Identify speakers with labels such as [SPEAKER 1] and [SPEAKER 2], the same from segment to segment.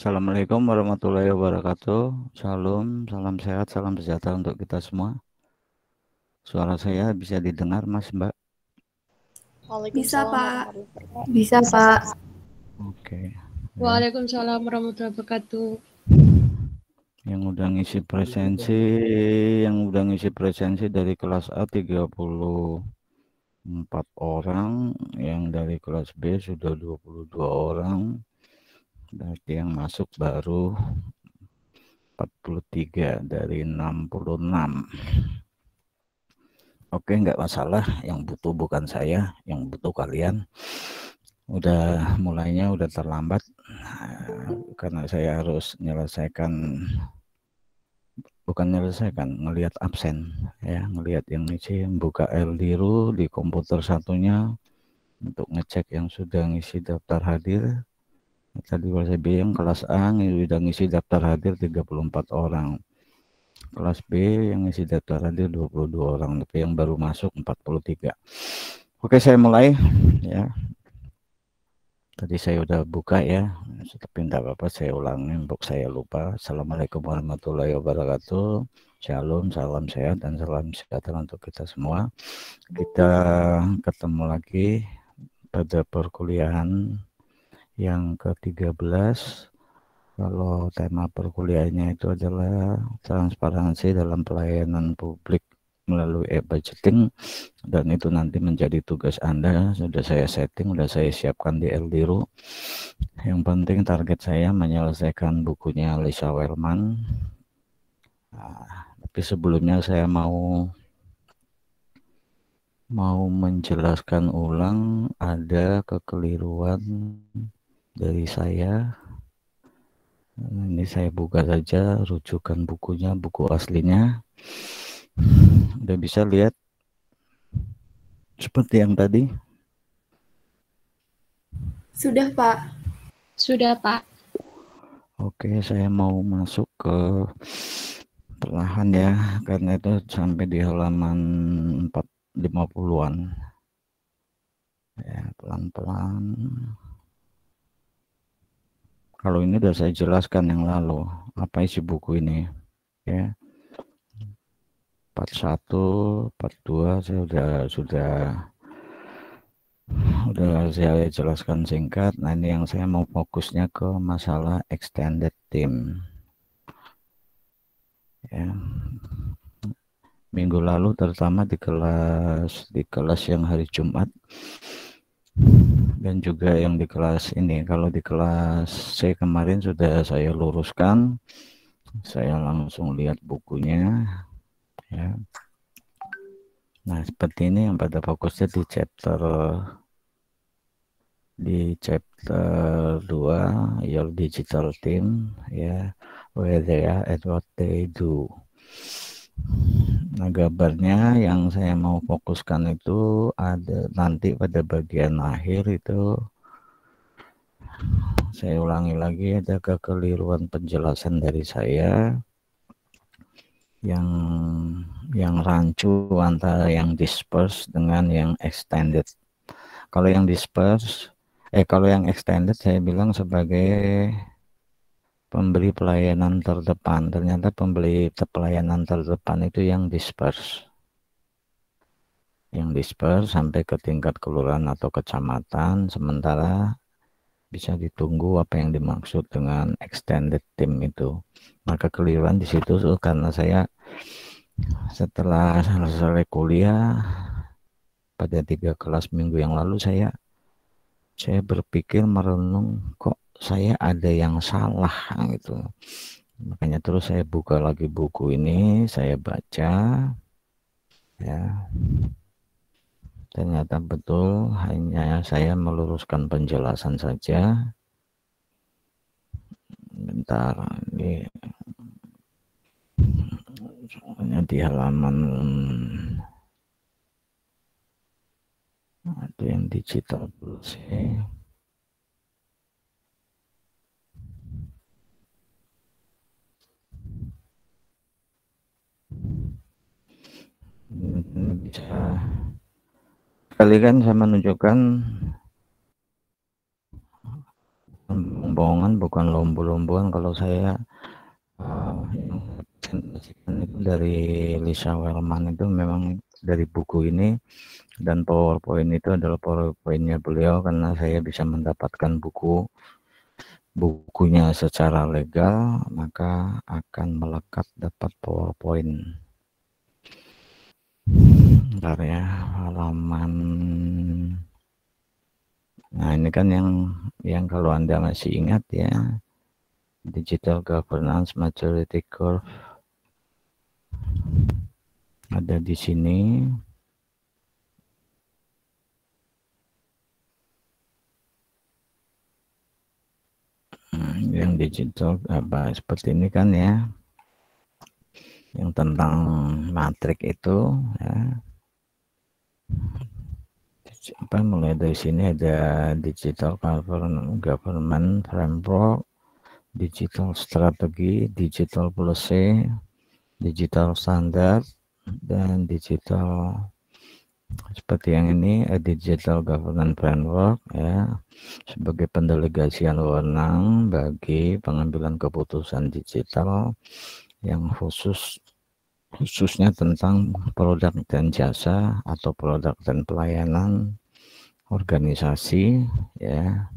[SPEAKER 1] Assalamualaikum warahmatullahi wabarakatuh. Shalom, salam sehat, salam sejahtera untuk kita semua. Suara saya bisa didengar, Mas, Mbak?
[SPEAKER 2] Bisa,
[SPEAKER 3] Waalaikumsalam
[SPEAKER 2] Pak.
[SPEAKER 3] warahmatullahi wabarakatuh.
[SPEAKER 2] Bisa, Pak.
[SPEAKER 1] Oke. Ya.
[SPEAKER 4] Waalaikumsalam warahmatullahi wabarakatuh.
[SPEAKER 1] Yang udah ngisi presensi dari kelas A 34 orang, yang dari kelas B sudah 22 orang. Berarti yang masuk baru 43 dari 66. Oke, nggak masalah. Yang butuh bukan saya, yang butuh kalian. Mulainya udah terlambat karena saya harus ngelihat absen ya, ngelihat yang ngisi, buka Eldiru di komputer satunya untuk ngecek yang sudah ngisi daftar hadir. Tadi saya bilang kelas A udah ngisi daftar hadir 34 orang. Kelas B yang ngisi daftar hadir 22 orang, tapi yang baru masuk 43. Oke, saya mulai ya. Tadi saya udah buka ya, tapi tidak apa-apa, saya ulangi untuk saya lupa. Assalamualaikum warahmatullahi wabarakatuh. Shalom, salam sehat dan salam sejahtera untuk kita semua. Kita ketemu lagi pada perkuliahan yang ke-13. Kalau tema perkuliahannya itu adalah transparansi dalam pelayanan publik melalui e-budgeting, dan itu nanti menjadi tugas Anda. Sudah saya setting, sudah saya siapkan di Eldiru. Yang penting target saya menyelesaikan bukunya Lisa Wellman. Tapi sebelumnya saya mau menjelaskan ulang ada kekeliruan dari saya. Ini saya buka saja rujukan bukunya, buku aslinya. Udah bisa lihat seperti yang tadi?
[SPEAKER 2] Sudah, Pak.
[SPEAKER 4] Sudah, Pak.
[SPEAKER 1] Oke, saya mau masuk ke perlahan ya, karena itu sampai di halaman 450-an. Ya, pelan-pelan. Kalau ini udah saya jelaskan yang lalu, apa isi buku ini ya. Part 1, part 2 saya sudah saya jelaskan singkat. Nah, ini yang saya mau fokusnya ke masalah extended team ya. Minggu lalu terutama di kelas yang hari Jumat, dan juga yang di kelas ini. Kalau di kelas C kemarin sudah saya luruskan, saya langsung lihat bukunya ya. Nah, seperti ini yang pada fokusnya di chapter 2, Your Digital Team ya, where they are and what they do. Nah, gambarnya yang saya mau fokuskan itu ada nanti pada bagian akhir itu. Saya ulangi lagi, ada kekeliruan penjelasan dari saya yang rancu antara yang disperse dengan yang extended. Kalau yang extended saya bilang sebagai pemberi pelayanan terdepan. Ternyata pemberi pelayanan terdepan itu yang disperse. Yang disperse sampai ke tingkat kelurahan atau kecamatan, sementara bisa ditunggu apa yang dimaksud dengan extended team itu. Maka kekeliruan di situ karena saya setelah selesai kuliah pada 3 kelas minggu yang lalu, saya berpikir merenung, kok saya ada yang salah gitu. Makanya terus saya buka lagi buku ini, saya baca ya. Ternyata betul, hanya saya meluruskan penjelasan saja. Bentar, ini di halaman ada yang digital dulu sih. Bisa sekali kan saya menunjukkan bohong-bohongan, bukan lombo-lomboan. Kalau saya itu dari Lisa Wellman itu memang dari buku ini, dan PowerPoint itu adalah PowerPointnya beliau karena saya bisa mendapatkan bukunya secara legal, maka akan melekat dapat PowerPoint. Bentar ya, halaman. Nah ini kan yang kalau Anda masih ingat ya, Digital Governance Maturity Curve ada di sini. Yang digital apa seperti ini kan ya, yang tentang matrik itu ya. Mulai dari sini ada digital government framework, digital strategi, digital policy, digital standard, dan digital seperti yang ini, digital governance framework ya, sebagai pendelegasian wewenang bagi pengambilan keputusan digital yang khususnya tentang produk dan jasa atau produk dan pelayanan organisasi ya,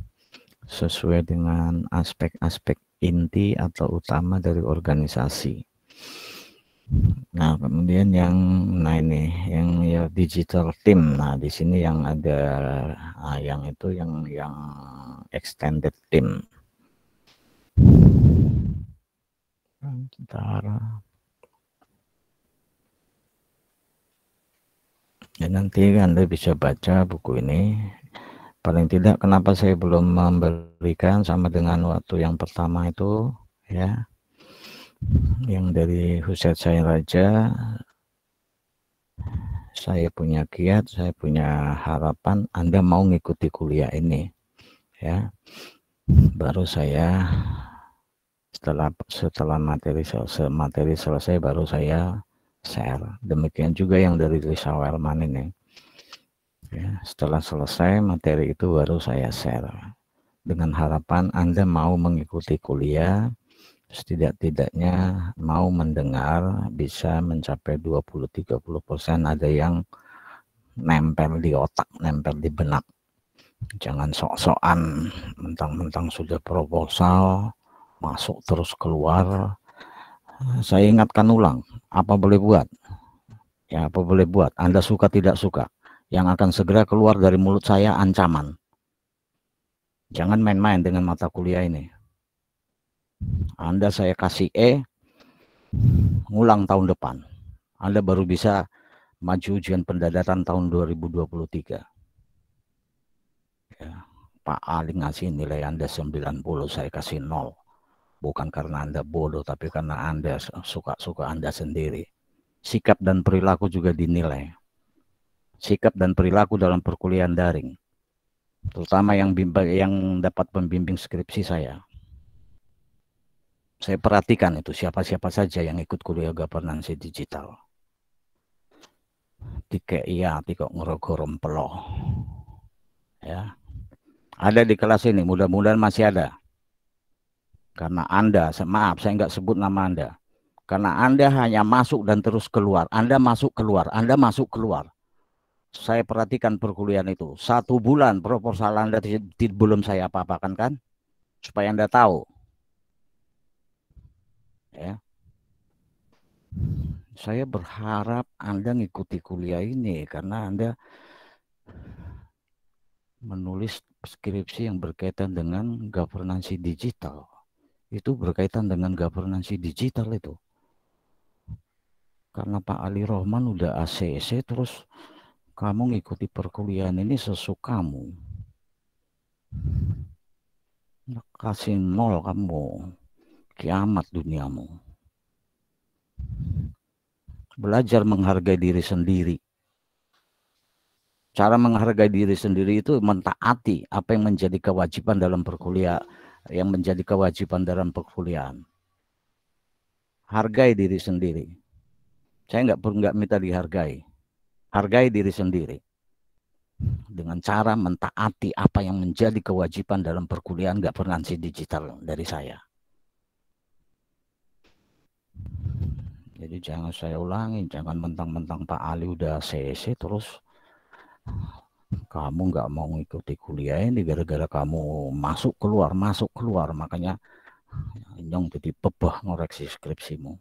[SPEAKER 1] sesuai dengan aspek-aspek inti atau utama dari organisasi. Nah, kemudian yang ya digital team. Nah, di sini yang ada yang itu yang extended team. Bentar. Ya, nanti Anda bisa baca buku ini. Paling tidak kenapa saya belum memberikan sama dengan waktu yang pertama itu ya, yang dari Huset Saya Raja. Saya punya kiat, saya punya harapan Anda mau ngikuti kuliah ini ya. Baru saya setelah materi selesai baru saya share. Demikian juga yang dari Lisa Wellman ini ya, setelah selesai materi itu baru saya share, dengan harapan Anda mau mengikuti kuliah, setidak-tidaknya mau mendengar, bisa mencapai 20-30%, ada yang nempel di otak, nempel di benak. Jangan sok-sokan mentang-mentang sudah proposal masuk terus keluar. Saya ingatkan ulang, apa boleh buat ya, apa boleh buat, Anda suka tidak suka, yang akan segera keluar dari mulut saya ancaman. Jangan main-main dengan mata kuliah ini. Anda saya kasih ngulang tahun depan, Anda baru bisa maju ujian pendadaran tahun 2023 ya. Pak Ali ngasih nilai Anda 90, saya kasih 0. Bukan karena Anda bodoh, tapi karena Anda suka-suka Anda sendiri. Sikap dan perilaku juga dinilai. Sikap dan perilaku dalam perkuliahan daring, terutama yang dapat pembimbing skripsi saya perhatikan itu siapa-siapa saja yang ikut kuliah governance digital. Tikok ngerogorom peloh ya. Ada di kelas ini, mudah-mudahan masih ada. Karena Anda, maaf saya nggak sebut nama Anda, karena Anda hanya masuk dan terus keluar. Anda masuk keluar, Anda masuk keluar. Saya perhatikan perkuliahan itu. 1 bulan proposal Anda belum saya apa-apakan kan? Supaya Anda tahu. Ya. Saya berharap Anda ngikuti kuliah ini karena Anda menulis skripsi yang berkaitan dengan governance digital. Itu berkaitan dengan governance digital itu. Karena Pak Ali Rohman udah ACC, terus kamu ngikuti perkuliahan ini sesukamu. Kasih 0 kamu, kiamat duniamu. Belajar menghargai diri sendiri. Cara menghargai diri sendiri itu mentaati apa yang menjadi kewajiban dalam perkuliahan, yang menjadi kewajiban dalam perkuliahan. Hargai diri sendiri. Saya nggak minta dihargai. Hargai diri sendiri. dengan cara mentaati apa yang menjadi kewajiban dalam perkuliahan governance digital dari saya. Jadi jangan saya ulangi, jangan mentang-mentang Pak Ali udah CC terus kamu nggak mau ngikuti kuliah ini gara-gara kamu masuk keluar, makanya nyong jadi bebah ngoreksi skripsimu.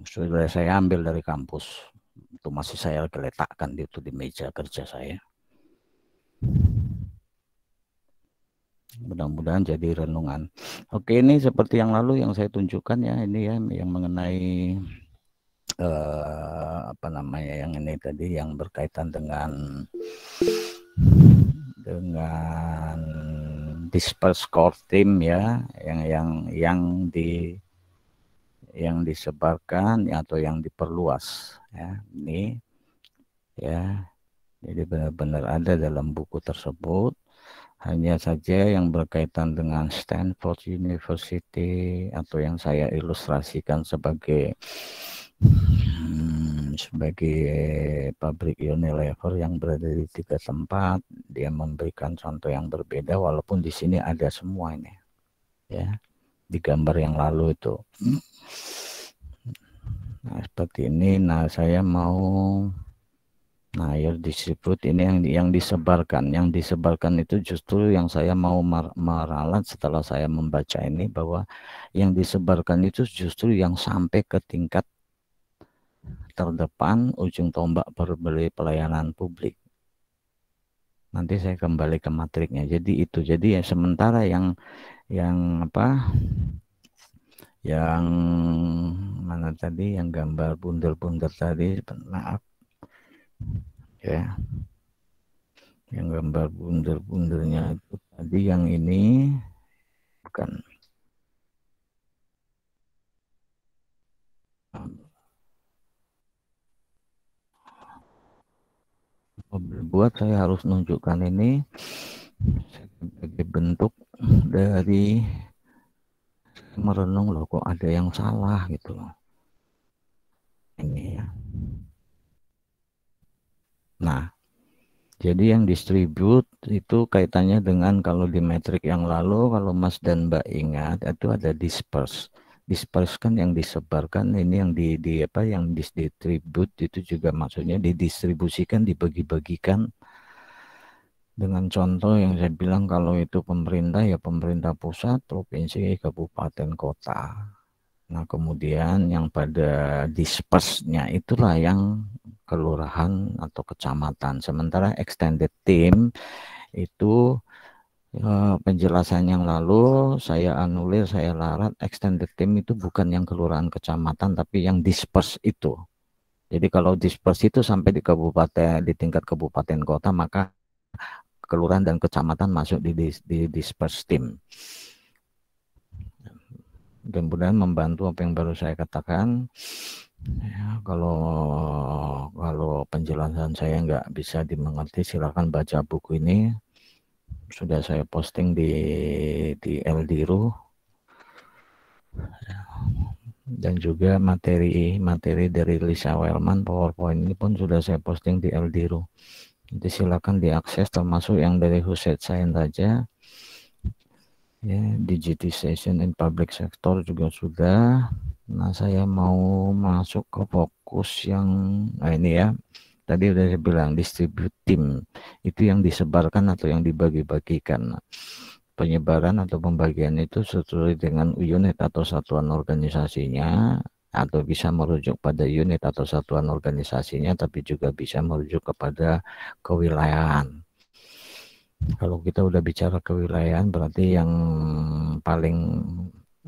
[SPEAKER 1] Sudah saya ambil dari kampus, itu masih saya letakkan itu di meja kerja saya. Mudah-mudahan jadi renungan. Oke, ini seperti yang lalu yang saya tunjukkan ya, ini ya yang mengenai apa namanya yang ini tadi yang berkaitan dengan disperse core team ya, yang disebarkan atau yang diperluas ya, ini ya. Jadi benar-benar ada dalam buku tersebut. Hanya saja yang berkaitan dengan Stanford University atau yang saya ilustrasikan sebagai pabrik Unilever yang berada di 3 tempat, dia memberikan contoh yang berbeda walaupun di sini ada semua ini ya, di gambar yang lalu itu. Nah seperti ini. Nah saya mau distribute ini yang disebarkan itu justru yang saya mau meralat setelah saya membaca ini, bahwa yang disebarkan itu justru yang sampai ke tingkat terdepan ujung tombak berbeli pelayanan publik. Nanti saya kembali ke matriknya. Jadi itu. Jadi ya sementara yang mana tadi yang gambar bundar-bundar tadi, maaf ya, yang gambar bundar-bundarnya itu tadi, yang ini bukan. Buat saya harus menunjukkan ini sebagai bentuk dari merenung, loh kok ada yang salah gitu loh ini ya. Nah jadi yang distribute itu kaitannya dengan, kalau di metrik yang lalu, kalau Mas dan Mbak ingat, itu ada disperse. Disperse kan yang disebarkan, ini yang yang distribute itu juga maksudnya didistribusikan, dibagi-bagikan. Dengan contoh yang saya bilang, kalau itu pemerintah ya pemerintah pusat, provinsi, kabupaten, kota. Nah kemudian yang pada disperse-nya itulah yang kelurahan atau kecamatan. Sementara extended team itu penjelasan yang lalu saya anulir, saya larat. Extended team itu bukan yang kelurahan kecamatan, tapi yang disperse itu. Jadi kalau disperse itu sampai di kabupaten, di tingkat kabupaten kota, maka kelurahan dan kecamatan masuk di disperse team. Mudah-mudahan membantu apa yang baru saya katakan. Ya, kalau penjelasan saya nggak bisa dimengerti, silakan baca buku ini. Sudah saya posting di LDRU, dan juga materi dari Lisa Wellman PowerPoint ini pun sudah saya posting di LDRU. Jadi silakan diakses, termasuk yang dari Huset Science saja. Ya, digitization in public sector juga sudah. Nah saya mau masuk ke fokus yang ini ya, tadi udah saya bilang distribute team itu yang disebarkan atau yang dibagi-bagikan. Penyebaran atau pembagian itu sesuai dengan unit atau satuan organisasinya, atau bisa merujuk pada unit atau satuan organisasinya, tapi juga bisa merujuk kepada kewilayahan. Kalau kita udah bicara kewilayahan, berarti yang paling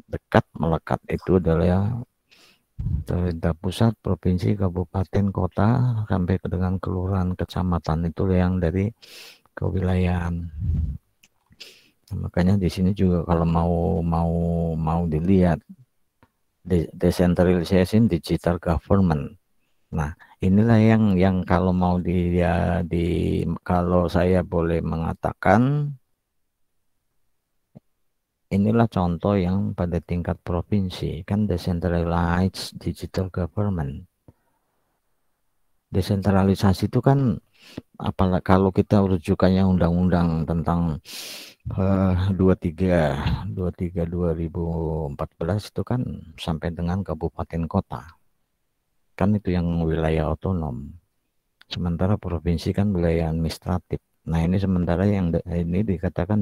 [SPEAKER 1] dekat melekat itu adalah pemerintah pusat, provinsi, kabupaten, kota, sampai ke dengan kelurahan, kecamatan, itu yang dari kewilayahan. Nah, makanya di sini juga kalau mau dilihat decentralization digital government. Nah, inilah yang kalau mau kalau saya boleh mengatakan, inilah contoh yang pada tingkat provinsi, kan decentralized digital government. Desentralisasi itu kan Apalagi kalau kita rujukannya undang-undang tentang 23 2014 itu kan sampai dengan kabupaten kota. Kan itu yang wilayah otonom. Sementara provinsi kan wilayah administratif. Nah, ini sementara yang ini dikatakan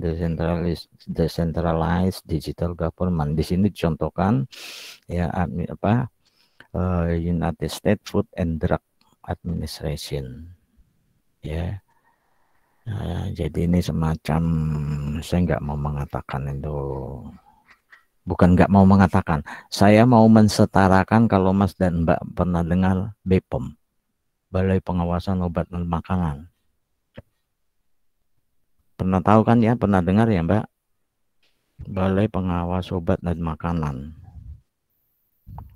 [SPEAKER 1] decentralized digital government. Di sini dicontohkan ya United States Food and Drug Administration. Ya. Jadi ini semacam, saya nggak mau mengatakan itu, bukan nggak mau mengatakan, saya mau mensetarakan kalau Mas dan Mbak pernah dengar BPOM, Balai Pengawasan Obat dan Makanan. Pernah tahu kan ya, pernah dengar ya Mbak? Balai Pengawas Obat dan Makanan.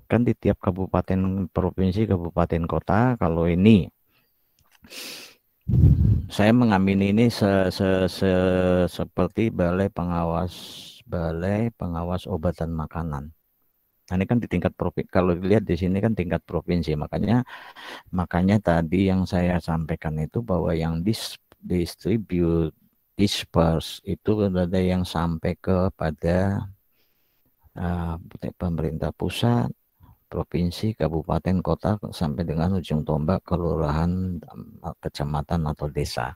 [SPEAKER 1] Kan di tiap kabupaten, provinsi, kabupaten kota, kalau ini saya mengamini ini seperti Balai Pengawas Obat dan Makanan. Nah, ini kan di tingkat provinsi. Kalau dilihat di sini kan tingkat provinsi. Makanya tadi yang saya sampaikan itu bahwa yang disperse itu ada yang sampai kepada pemerintah pusat, provinsi, kabupaten, kota, sampai dengan ujung tombak kelurahan, kecamatan atau desa.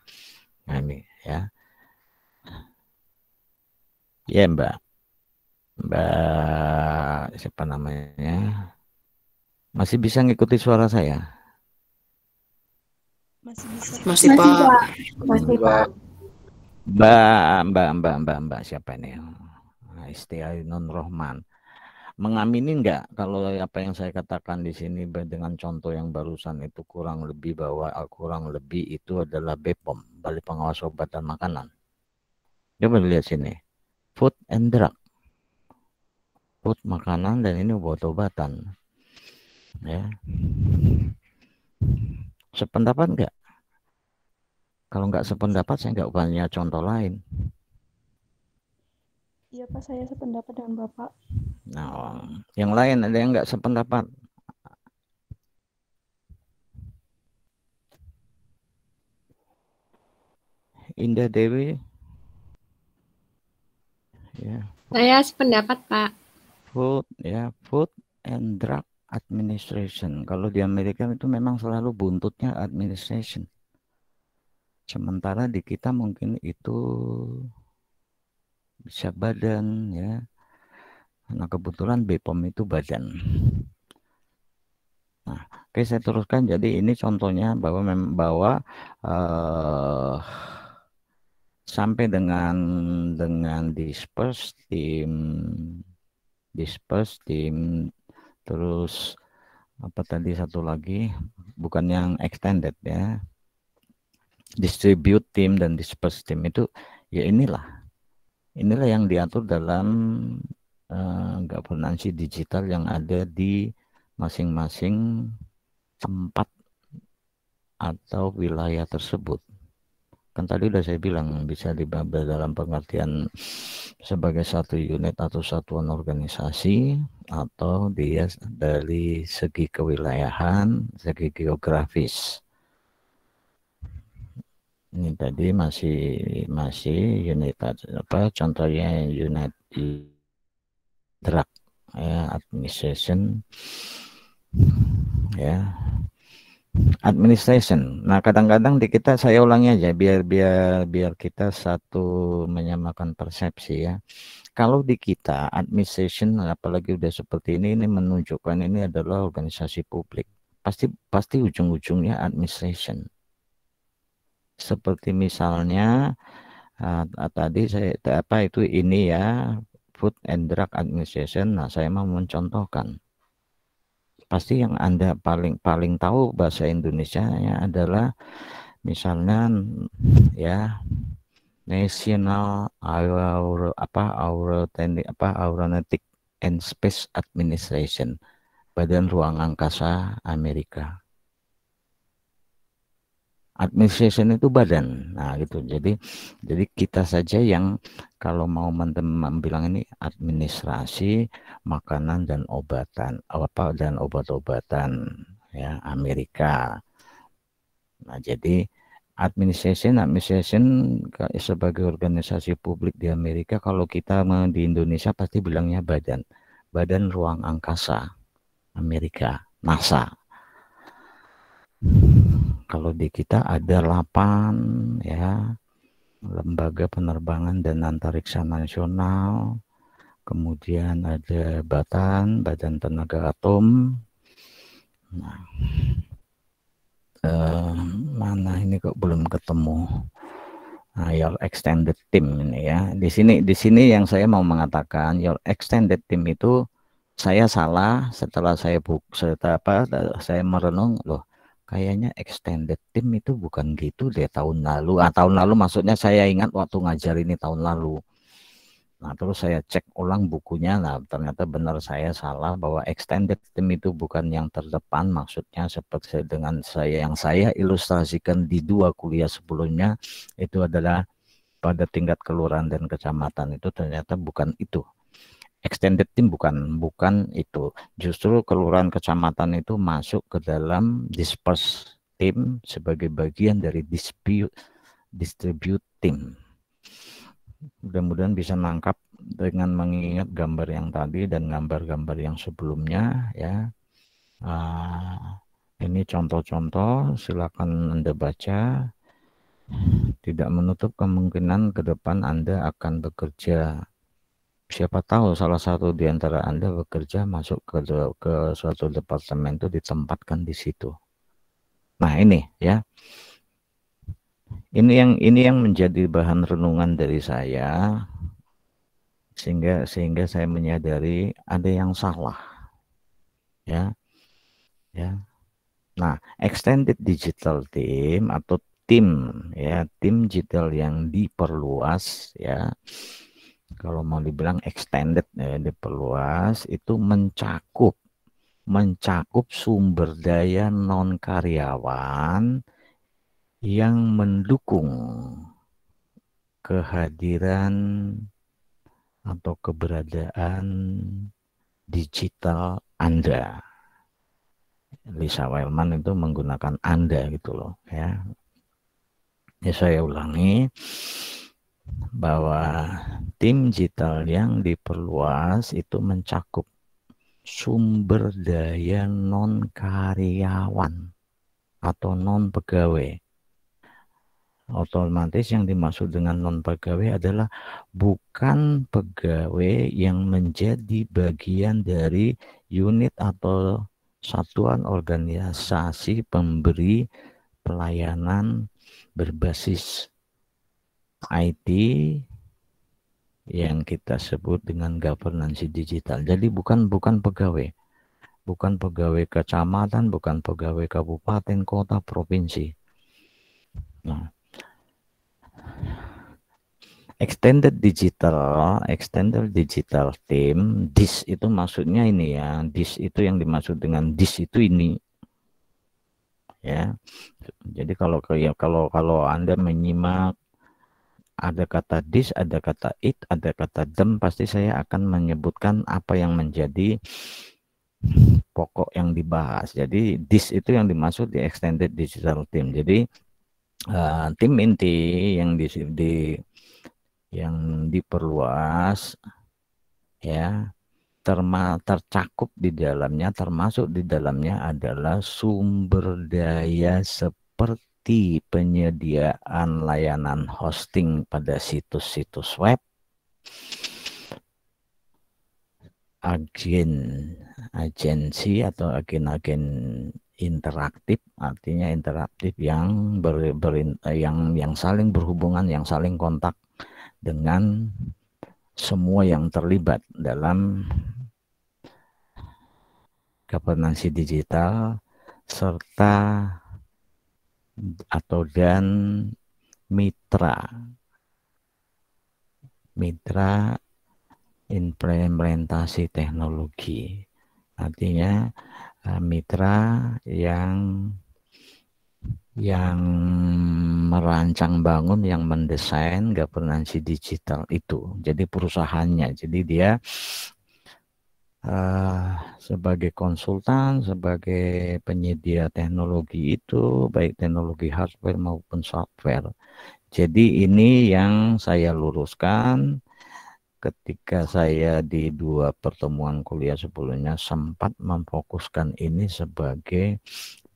[SPEAKER 1] Nah, ini ya. Ya Mbak siapa namanya? Masih bisa ngikuti suara saya?
[SPEAKER 2] Masih bisa.
[SPEAKER 3] Masih Pak.
[SPEAKER 2] Masih Pak.
[SPEAKER 1] Mbak siapa ini? Istiainun Rohman. Mengamini enggak kalau apa yang saya katakan di sini dengan contoh yang barusan itu kurang lebih itu adalah BPOM, Balai Pengawas Obat dan Makanan. Coba lihat sini. Food and Drug. Food, makanan, dan ini obat-obatan. Ya. Sependapat enggak? Kalau enggak sependapat, saya enggak punya contoh lain.
[SPEAKER 2] Iya Pak, saya sependapat dengan Bapak.
[SPEAKER 1] Nah, yang lain ada yang enggak sependapat? Indah Dewi? Ya.
[SPEAKER 4] Saya sependapat, Pak.
[SPEAKER 1] Food and Drug Administration. Kalau di Amerika itu memang selalu buntutnya administration. Sementara di kita mungkin itu bisa badan ya. Nah, kebetulan BPOM itu badan. Nah, oke, saya teruskan. Jadi ini contohnya bahwa sampai dengan disperse team terus apa tadi satu lagi, bukan yang extended ya, distribute team dan disperse team itu ya inilah yang diatur dalam governance digital yang ada di masing-masing tempat atau wilayah tersebut. Kan tadi udah saya bilang bisa dibabel dalam pengertian sebagai satu unit atau satuan organisasi, atau dia dari segi kewilayahan, segi geografis. Ini tadi masih unit contohnya unit drug ya, administration ya. Administration. Nah, kadang-kadang di kita, saya ulangi aja biar kita satu menyamakan persepsi ya. Kalau di kita administration, apalagi udah seperti ini menunjukkan ini adalah organisasi publik. Pasti ujung-ujungnya administration. Seperti misalnya tadi saya ini ya, Food and Drug Administration. Nah, saya mau mencontohkan. Pasti yang Anda paling tahu bahasa Indonesianya adalah misalnya ya National Aeronautic and Space Administration, Badan Ruang Angkasa Amerika. Administration itu badan. Nah, gitu. Jadi kita saja yang kalau mau bilang ini administrasi makanan dan obatan, dan obat-obatan ya Amerika. Nah, jadi Administration sebagai organisasi publik di Amerika, kalau kita di Indonesia pasti bilangnya Badan Ruang Angkasa Amerika, NASA. Kalau di kita ada 8 ya, Lembaga Penerbangan dan Antariksa Nasional, kemudian ada Badan Tenaga Atom. Nah, mana ini kok belum ketemu? Nah, your extended team ini ya. Di sini yang saya mau mengatakan your extended team itu saya salah setelah saya saya merenung, loh kayaknya extended team itu bukan gitu deh tahun lalu. Tahun lalu maksudnya saya ingat waktu ngajar ini tahun lalu. Nah, terus saya cek ulang bukunya, nah ternyata benar saya salah bahwa extended team itu bukan yang terdepan, maksudnya seperti dengan yang saya ilustrasikan di 2 kuliah sebelumnya, itu adalah pada tingkat kelurahan dan kecamatan, itu ternyata bukan itu. Extended team bukan itu. Justru kelurahan kecamatan itu masuk ke dalam disperse team sebagai bagian dari distribute team. Mudah-mudahan bisa nangkap dengan mengingat gambar yang tadi dan gambar-gambar yang sebelumnya ya. Ini contoh-contoh, silakan Anda baca. Tidak menutup kemungkinan ke depan Anda akan bekerja. Siapa tahu salah satu di antara Anda bekerja masuk ke suatu departemen itu ditempatkan di situ. Nah, ini ya. Ini yang menjadi bahan renungan dari saya, sehingga saya menyadari ada yang salah ya. Nah, extended digital team atau tim digital yang diperluas ya, kalau mau dibilang extended ya, diperluas, itu mencakup sumber daya non karyawan yang mendukung kehadiran atau keberadaan digital Anda. Lisa Weilman itu menggunakan Anda gitu loh ya. Ya, saya ulangi bahwa tim digital yang diperluas itu mencakup sumber daya non karyawan atau non pegawai. Otomatis yang dimaksud dengan non pegawai adalah bukan pegawai yang menjadi bagian dari unit atau satuan organisasi pemberi pelayanan berbasis IT yang kita sebut dengan governance digital. Jadi bukan pegawai. Bukan pegawai kecamatan, bukan pegawai kabupaten, kota, provinsi. Nah, extended digital team, DIS itu maksudnya ini ya. DIS itu yang dimaksud dengan DIS itu ini. Ya. Jadi kalau Anda menyimak ada kata DIS, ada kata IT, ada kata DEM, pasti saya akan menyebutkan apa yang menjadi pokok yang dibahas. Jadi DIS itu yang dimaksud di extended digital team. Jadi tim inti yang diperluas ya, tercakup di dalamnya, termasuk di dalamnya adalah sumber daya seperti penyediaan layanan hosting pada situs-situs web, agensi atau agen-agen interaktif, artinya interaktif yang yang saling berhubungan, yang saling kontak dengan semua yang terlibat dalam governance digital, serta dan mitra implementasi teknologi. Artinya mitra yang merancang bangun, yang mendesain governance digital itu. Jadi perusahaannya, jadi dia sebagai konsultan, sebagai penyedia teknologi itu, baik teknologi hardware maupun software. Jadi ini yang saya luruskan ketika saya di 2 pertemuan kuliah sebelumnya sempat memfokuskan ini sebagai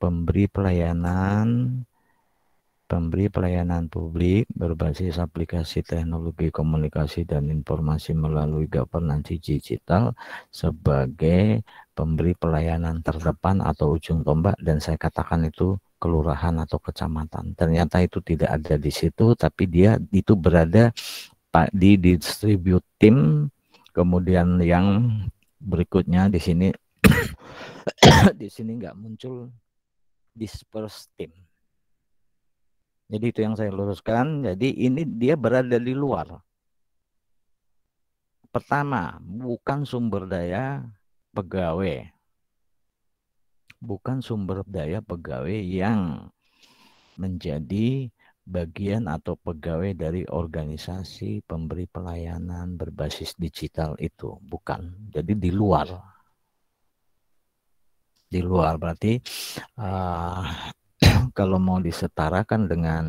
[SPEAKER 1] pemberi pelayanan publik berbasis aplikasi teknologi komunikasi dan informasi melalui governance digital sebagai pemberi pelayanan terdepan atau ujung tombak, dan saya katakan itu kelurahan atau kecamatan. Ternyata itu tidak ada di situ, tapi dia itu berada di distribute tim. Kemudian yang berikutnya di sini di sini nggak muncul disperse team. Jadi itu yang saya luruskan. Jadi ini dia berada di luar. Pertama, bukan sumber daya pegawai. Bukan sumber daya pegawai yang menjadi bagian atau pegawai dari organisasi pemberi pelayanan berbasis digital itu. Bukan. Jadi di luar. Di luar berarti kalau mau disetarakan dengan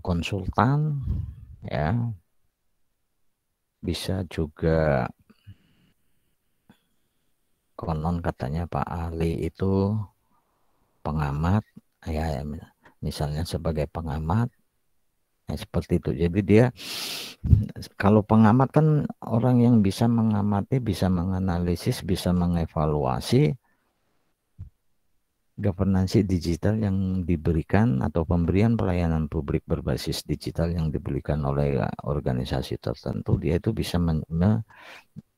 [SPEAKER 1] konsultan, ya bisa juga konon katanya Pak Ali itu pengamat, ya misalnya sebagai pengamat, ya seperti itu. Jadi dia kalau pengamat kan orang yang bisa mengamati, bisa menganalisis, bisa mengevaluasi governance digital yang diberikan atau pemberian pelayanan publik berbasis digital yang diberikan oleh organisasi tertentu. Dia itu bisa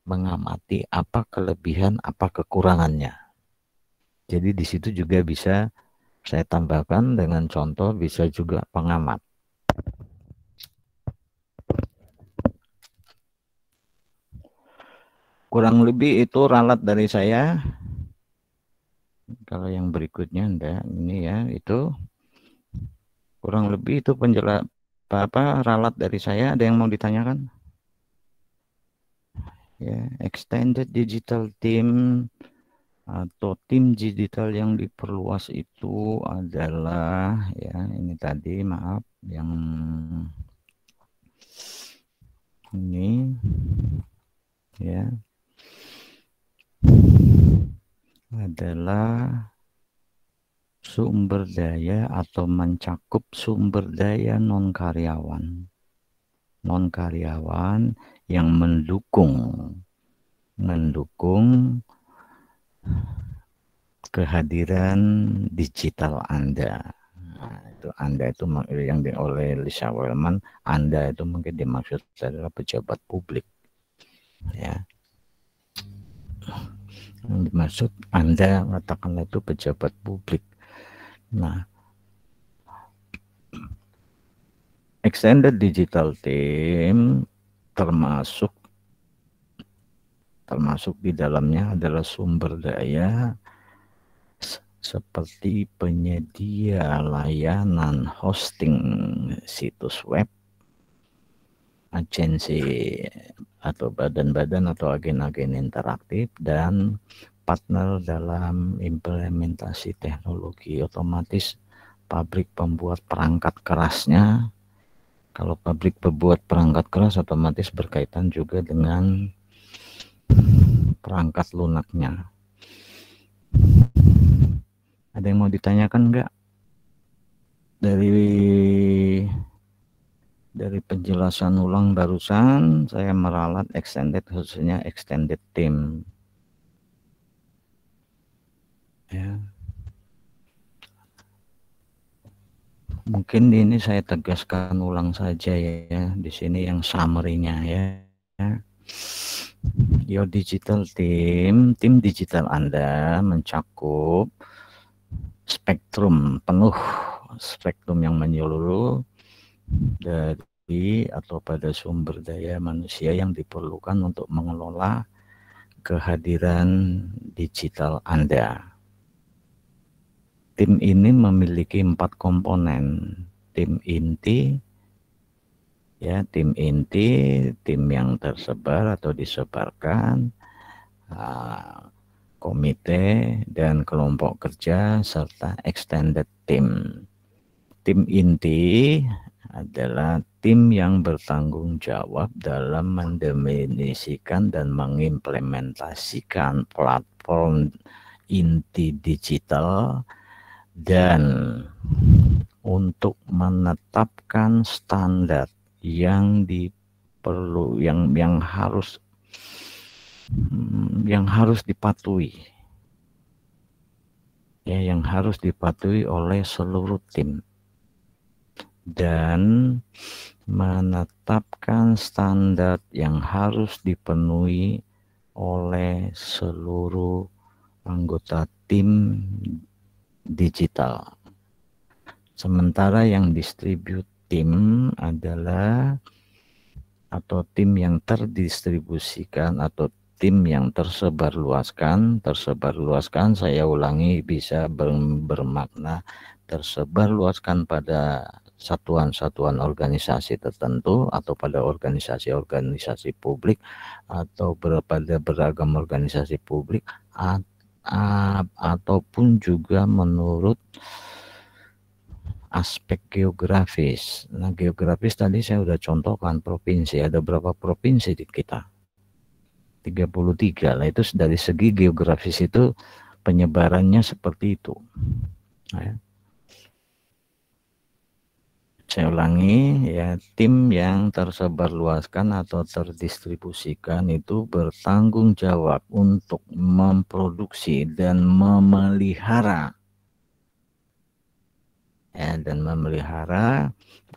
[SPEAKER 1] mengamati apa kelebihan, apa kekurangannya. Jadi di situ juga bisa saya tambahkan dengan contoh, bisa juga pengamat. Kurang lebih itu ralat dari saya. Kalau yang berikutnya enggak, ini ya itu kurang lebih itu ralat dari saya. Ada yang mau ditanyakan? Ya, extended digital team atau tim digital yang diperluas itu adalah, ya ini tadi maaf yang ini ya adalah sumber daya atau mencakup sumber daya non karyawan yang mendukung kehadiran digital Anda. Nah, itu Anda itu yang oleh Lisa Wellman, Anda itu mungkin dimaksud adalah pejabat publik, ya. Yang dimaksud Anda katakanlah itu pejabat publik. Nah, extended digital team termasuk di dalamnya adalah sumber daya seperti penyedia layanan hosting situs web, agensi atau badan-badan atau agen-agen interaktif, dan partner dalam implementasi teknologi otomatis pabrik pembuat perangkat kerasnya. Kalau pabrik pembuat perangkat keras otomatis berkaitan juga dengan perangkat lunaknya. Ada yang mau ditanyakan enggak? Dari penjelasan ulang barusan, saya meralat extended, khususnya extended team. Ya. Mungkin ini saya tegaskan ulang saja ya, di sini yang summary-nya ya. Your digital team digital Anda mencakup spektrum yang menyeluruh dari atau pada sumber daya manusia yang diperlukan untuk mengelola kehadiran digital Anda. Tim ini memiliki 4 komponen. Tim inti, ya, tim yang tersebar atau disebarkan, komite dan kelompok kerja serta extended team. Tim inti adalah tim yang bertanggung jawab dalam mendefinisikan dan mengimplementasikan platform inti digital dan untuk menetapkan standar yang harus dipatuhi, ya, yang harus dipatuhi oleh seluruh tim, dan menetapkan standar yang harus dipenuhi oleh seluruh anggota tim digital. Sementara yang distribute tim adalah atau tim yang terdistribusikan atau tim yang tersebarluaskan. Tersebarluaskan, saya ulangi, bisa bermakna tersebarluaskan pada satuan-satuan organisasi tertentu atau pada organisasi-organisasi publik atau pada beragam organisasi publik ataupun juga menurut aspek geografis. Nah, geografis tadi saya sudah contohkan provinsi. Ada berapa provinsi di kita? 33. Lah, itu dari segi geografis itu penyebarannya seperti itu. Nah, saya ulangi, ya, tim yang tersebarluaskan atau terdistribusikan itu bertanggung jawab untuk memproduksi dan memelihara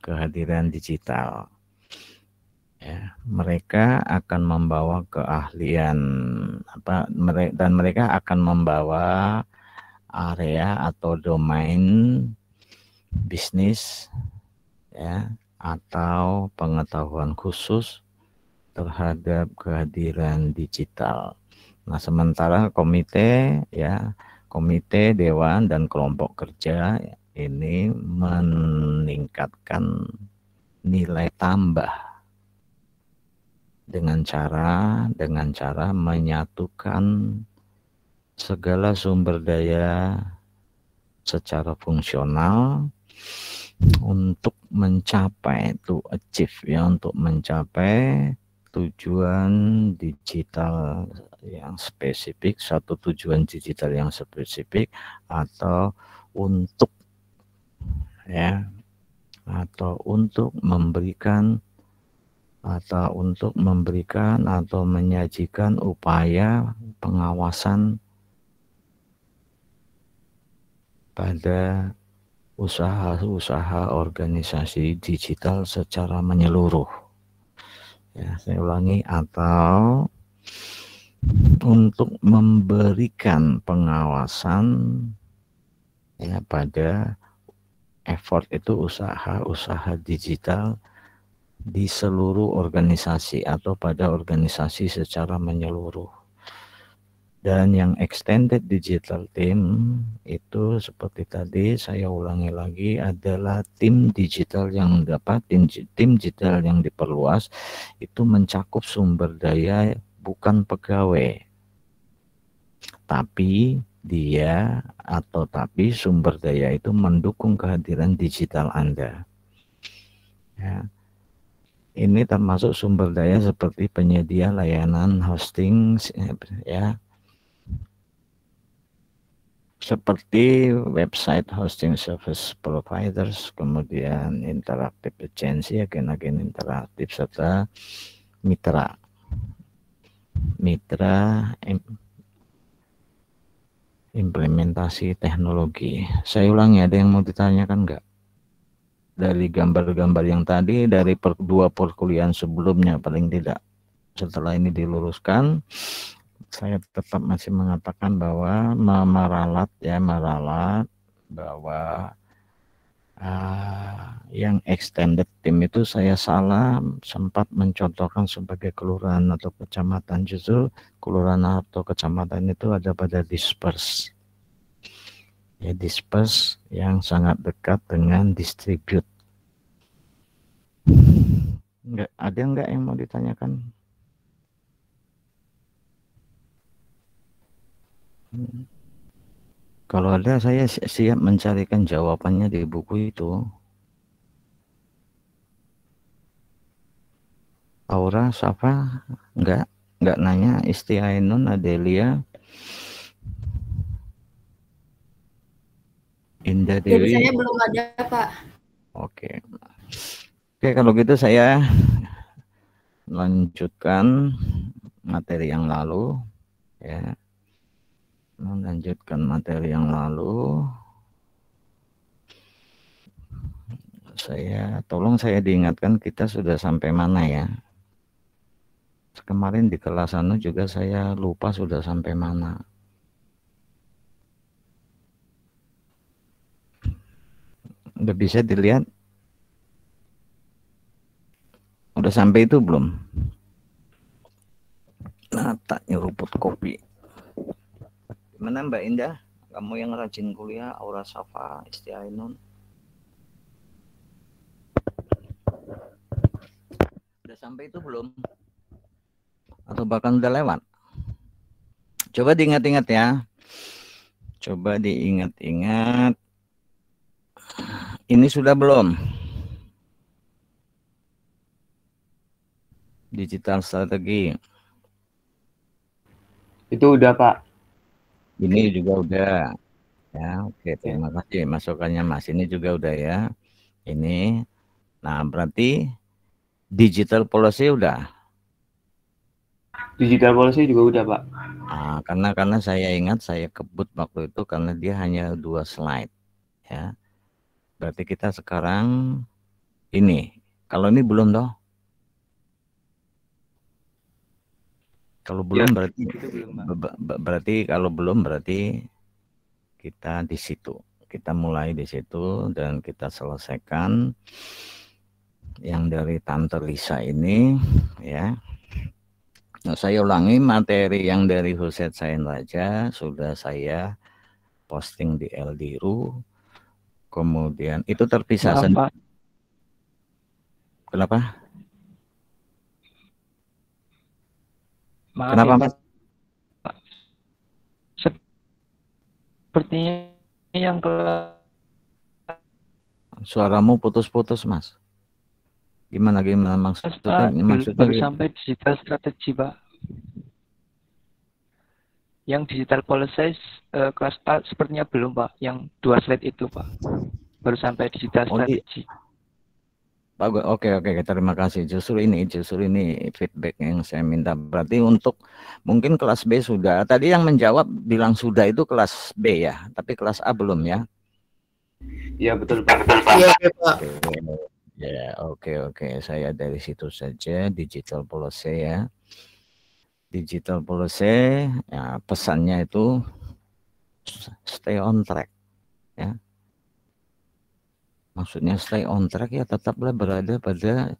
[SPEAKER 1] kehadiran digital. Ya, mereka akan membawa keahlian dan mereka akan membawa area atau domain bisnis, ya, atau pengetahuan khusus terhadap kehadiran digital. Nah, sementara komite, dewan dan kelompok kerja ini meningkatkan nilai tambah dengan cara menyatukan segala sumber daya secara fungsional untuk mencapai tujuan digital yang spesifik, satu tujuan digital yang spesifik, atau untuk memberikan atau menyajikan upaya pengawasan pada usaha-usaha organisasi digital secara menyeluruh. Ya, saya ulangi, atau untuk memberikan pengawasan, ya, pada effort itu usaha digital di seluruh organisasi atau pada organisasi secara menyeluruh. Dan yang extended digital team itu seperti tadi saya ulangi lagi adalah tim digital yang tim digital yang diperluas itu mencakup sumber daya bukan pegawai, tapi sumber daya itu mendukung kehadiran digital Anda. Ya. Ini termasuk sumber daya seperti penyedia layanan hosting, ya, seperti website hosting service providers, kemudian interactive agency, agen-agen interaktif, serta mitra implementasi teknologi. Saya ulangi, ada yang mau ditanyakan enggak? Dari gambar-gambar yang tadi, dari dua perkuliahan sebelumnya paling tidak. Setelah ini diluruskan, saya tetap masih mengatakan bahwa meralat bahwa yang extended team itu saya salah, sempat mencontohkan sebagai kelurahan atau kecamatan. Justru kelurahan atau kecamatan itu ada pada disperse. Ya, disperse yang sangat dekat dengan distribute. Ada enggak yang mau ditanyakan? Kalau ada saya siap mencarikan jawabannya di buku itu. Aura, Safa, enggak nanya. Istiainun, Adelia, Indah
[SPEAKER 4] Jadi
[SPEAKER 1] Dewi.
[SPEAKER 4] saya belum ada, Pak.
[SPEAKER 1] Oke. Oke, kalau gitu saya lanjutkan materi yang lalu, ya. Melanjutkan materi yang lalu. Tolong saya diingatkan kita sudah sampai mana ya. Kemarin di kelas anu juga saya lupa sudah sampai mana. Udah bisa dilihat? Udah sampai itu belum? Nah, tak nyeruput kopi. Gimana Mbak Indah? Kamu yang rajin kuliah, Aura, Safa, Istiainun. Udah sampai itu belum? Atau bahkan udah lewat? Coba diingat-ingat ya. Coba diingat-ingat. Ini sudah belum? Digital strategi.
[SPEAKER 3] Itu udah, Pak.
[SPEAKER 1] Ini juga udah. Ya, oke, terima kasih masukannya Mas. Ini juga udah ya. Ini. Nah, berarti digital policy udah.
[SPEAKER 3] Digital policy juga udah, Pak.
[SPEAKER 1] Nah, karena saya ingat saya kebut waktu itu karena dia hanya 2 slide. Ya. Berarti kita sekarang ini. Kalau ini belum toh? Kalau belum ya, berarti kalau belum berarti kita di situ. Kita mulai di situ dan kita selesaikan yang dari Tante Lisa ini ya. Nah, saya ulangi materi yang dari Huset Sain Raja sudah saya posting di Eldiru. Kemudian itu terpisah sendiri. Kenapa?
[SPEAKER 5] Maaf
[SPEAKER 1] Kenapa
[SPEAKER 5] ya,
[SPEAKER 1] Mas?
[SPEAKER 5] Pak? Sepertinya yang
[SPEAKER 1] Suaramu putus-putus Mas. Gimana maksudnya?
[SPEAKER 5] Baru sampai digital strategi, Pak. Yang digital policy kelas A sepertinya belum, Pak. Yang 2 slide itu, Pak. Baru sampai digital strategi.
[SPEAKER 1] Oke, terima kasih. Justru ini feedback yang saya minta. Berarti untuk mungkin kelas B sudah. Tadi yang menjawab bilang sudah itu kelas B ya, tapi kelas A belum ya?
[SPEAKER 3] Iya betul Pak.
[SPEAKER 6] Iya Pak.
[SPEAKER 1] Ya oke. Saya dari situ saja digital policy ya. Digital policy ya, pesannya itu stay on track ya. Maksudnya stay on track ya tetaplah berada pada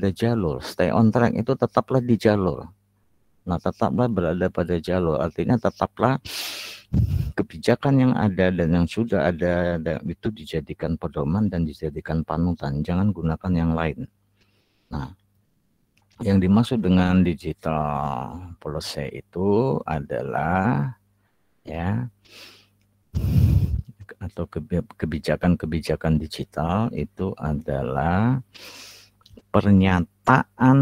[SPEAKER 1] jalur. Stay on track itu tetaplah di jalur. Nah, tetaplah berada pada jalur. Artinya tetaplah kebijakan yang ada dan yang sudah ada itu dijadikan pedoman dan dijadikan panutan. Jangan gunakan yang lain. Nah, yang dimaksud dengan digital policy itu adalah ya atau kebijakan digital itu adalah pernyataan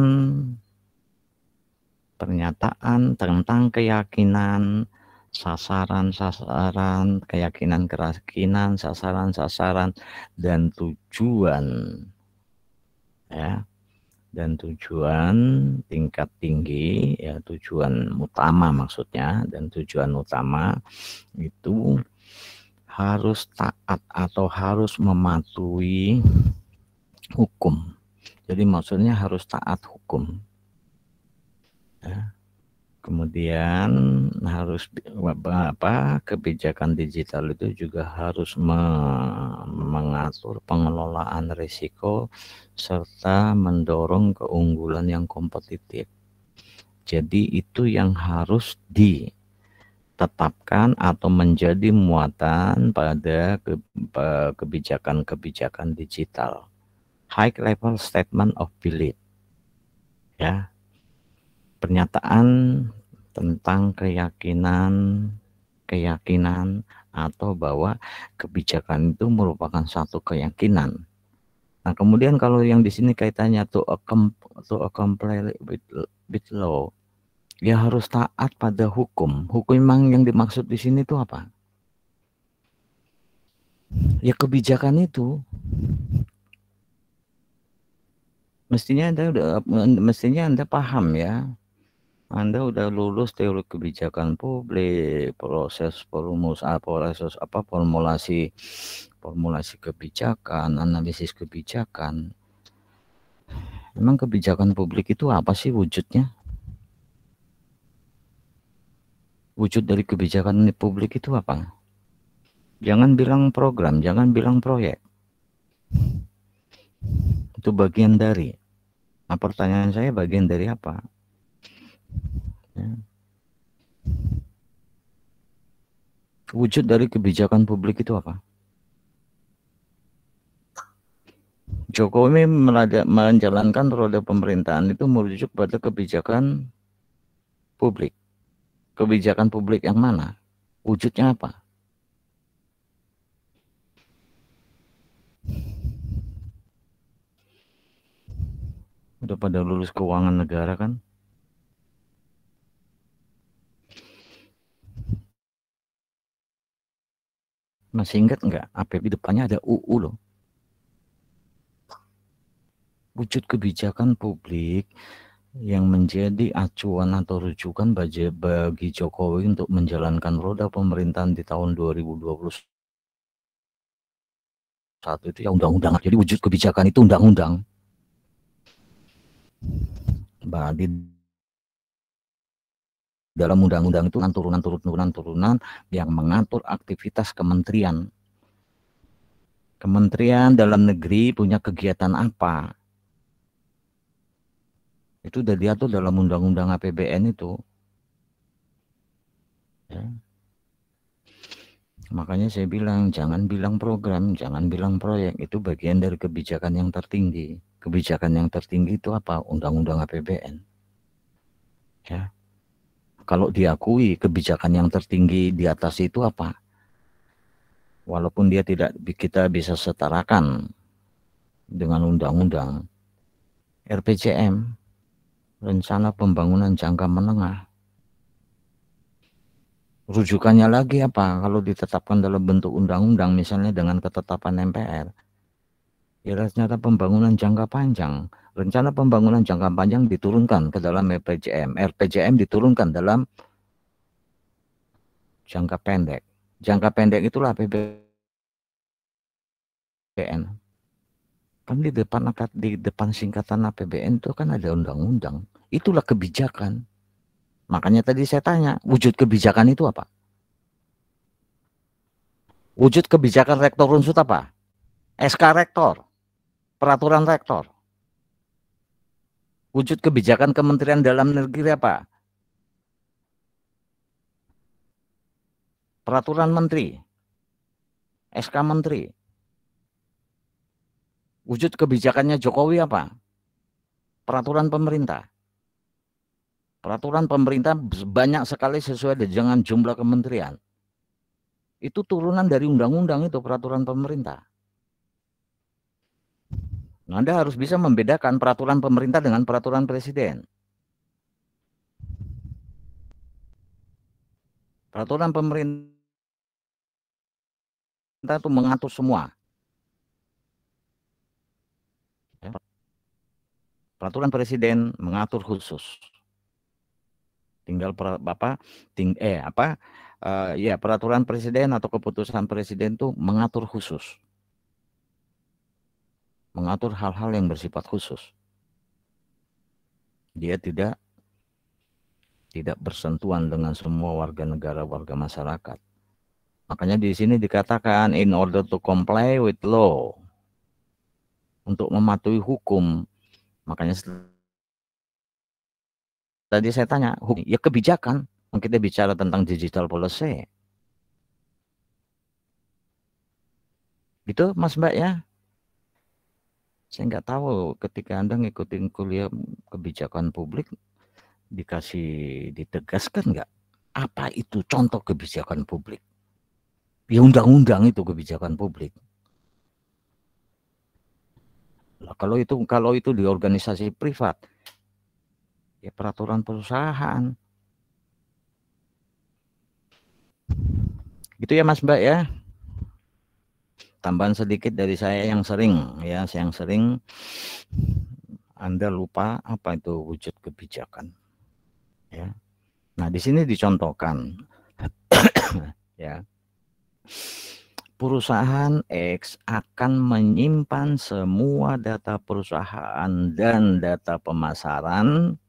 [SPEAKER 1] tentang keyakinan, sasaran, keyakinan, sasaran, dan tujuan ya, dan tujuan tingkat tinggi ya, tujuan utama maksudnya, dan tujuan utama itu harus taat atau harus mematuhi hukum. Jadi maksudnya harus taat hukum. Ya. Kemudian harus kebijakan digital itu juga harus mengatur pengelolaan risiko serta mendorong keunggulan yang kompetitif. Jadi itu yang harus ditetapkan atau menjadi muatan pada kebijakan digital. High level statement of belief. Ya. Pernyataan tentang keyakinan atau bahwa kebijakan itu merupakan satu keyakinan. Nah, kemudian kalau yang di sini kaitannya to comply with law, ya harus taat pada hukum. Hukum memang yang dimaksud di sini itu apa? Ya kebijakan itu. Mestinya Anda paham ya. Anda udah lulus teori kebijakan publik, formulasi kebijakan, analisis kebijakan. Memang kebijakan publik itu apa sih wujudnya? Wujud dari kebijakan publik itu apa? Jangan bilang program, jangan bilang proyek. Itu bagian dari. Nah, pertanyaan saya bagian dari apa? Ya. Wujud dari kebijakan publik itu apa? Jokowi menjalankan roda pemerintahan itu merujuk pada kebijakan publik. Kebijakan publik yang mana? Wujudnya apa? Udah pada lulus keuangan negara kan? Masih ingat nggak? APB depannya ada UU loh. Wujud kebijakan publik yang menjadi acuan atau rujukan bagi Jokowi untuk menjalankan roda pemerintahan di tahun 2021 itu ya undang-undang. Jadi wujud kebijakan itu undang-undang. Di dalam undang-undang itu turunan yang mengatur aktivitas kementerian. Kementerian dalam negeri punya kegiatan apa? Itu udah diatur dalam undang-undang APBN itu. Ya. Makanya saya bilang, jangan bilang program, jangan bilang proyek. Itu bagian dari kebijakan yang tertinggi. Kebijakan yang tertinggi itu apa? Undang-undang APBN. Ya. Kalau diakui kebijakan yang tertinggi di atas itu apa? Walaupun dia kita bisa setarakan dengan undang-undang RPJM, rencana pembangunan jangka menengah. Rujukannya lagi apa? Kalau ditetapkan dalam bentuk undang-undang, misalnya dengan ketetapan MPR, ya rencana pembangunan jangka panjang. Rencana pembangunan jangka panjang diturunkan ke dalam RPJM. RPJM diturunkan dalam jangka pendek. Jangka pendek itulah APBN. Kan di depan singkatan APBN itu kan ada undang-undang. Itulah kebijakan. Makanya tadi saya tanya, wujud kebijakan itu apa? Wujud kebijakan rektor unsut apa? SK rektor, peraturan rektor. Wujud kebijakan Kementerian Dalam Negeri apa? Peraturan menteri, SK menteri. Wujud kebijakannya Jokowi apa? Peraturan pemerintah. Peraturan pemerintah banyak sekali sesuai dengan jumlah kementerian. Itu turunan dari undang-undang itu, peraturan pemerintah. Nah, Anda harus bisa membedakan peraturan pemerintah dengan peraturan presiden. Peraturan pemerintah itu mengatur semua. Peraturan presiden mengatur khusus. Tinggal peraturan presiden atau keputusan presiden itu mengatur khusus. Mengatur hal-hal yang bersifat khusus. Dia tidak bersentuhan dengan semua warga negara, warga masyarakat. Makanya di sini dikatakan in order to comply with law. Untuk mematuhi hukum. Makanya tadi saya tanya, ya kebijakan. Kita bicara tentang digital policy. Gitu Mas Mbak ya. Saya nggak tahu ketika Anda ngikutin kuliah kebijakan publik, ditegaskan nggak apa itu contoh kebijakan publik? Ya undang-undang itu kebijakan publik. Nah, kalau itu di organisasi privat, ya peraturan perusahaan. Gitu ya Mas Mbak ya. Tambahan sedikit dari saya yang sering Anda lupa apa itu wujud kebijakan. Ya. Nah, di sini dicontohkan ya. Perusahaan X akan menyimpan semua data perusahaan dan data pemasaran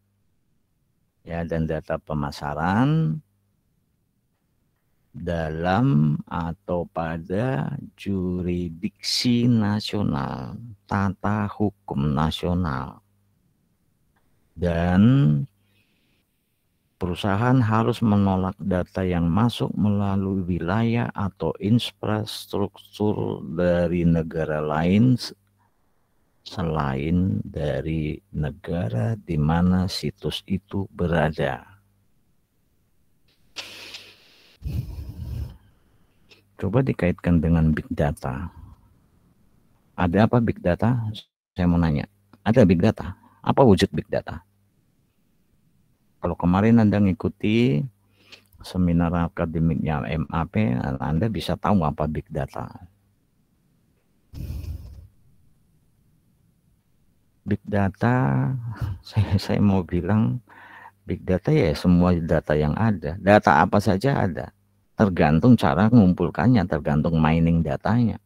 [SPEAKER 1] dalam atau pada jurisdiksi nasional, tata hukum nasional. Dan perusahaan harus menolak data yang masuk melalui wilayah atau infrastruktur dari negara lain selain dari negara di mana situs itu berada. Coba dikaitkan dengan big data. Ada apa big data? Saya mau nanya. Ada big data? Apa wujud big data? Kalau kemarin Anda ngikuti seminar akademiknya MAP, Anda bisa tahu apa big data. Big data, saya mau bilang, big data ya semua data yang ada. Data apa saja ada. Tergantung cara mengumpulkannya, tergantung mining datanya.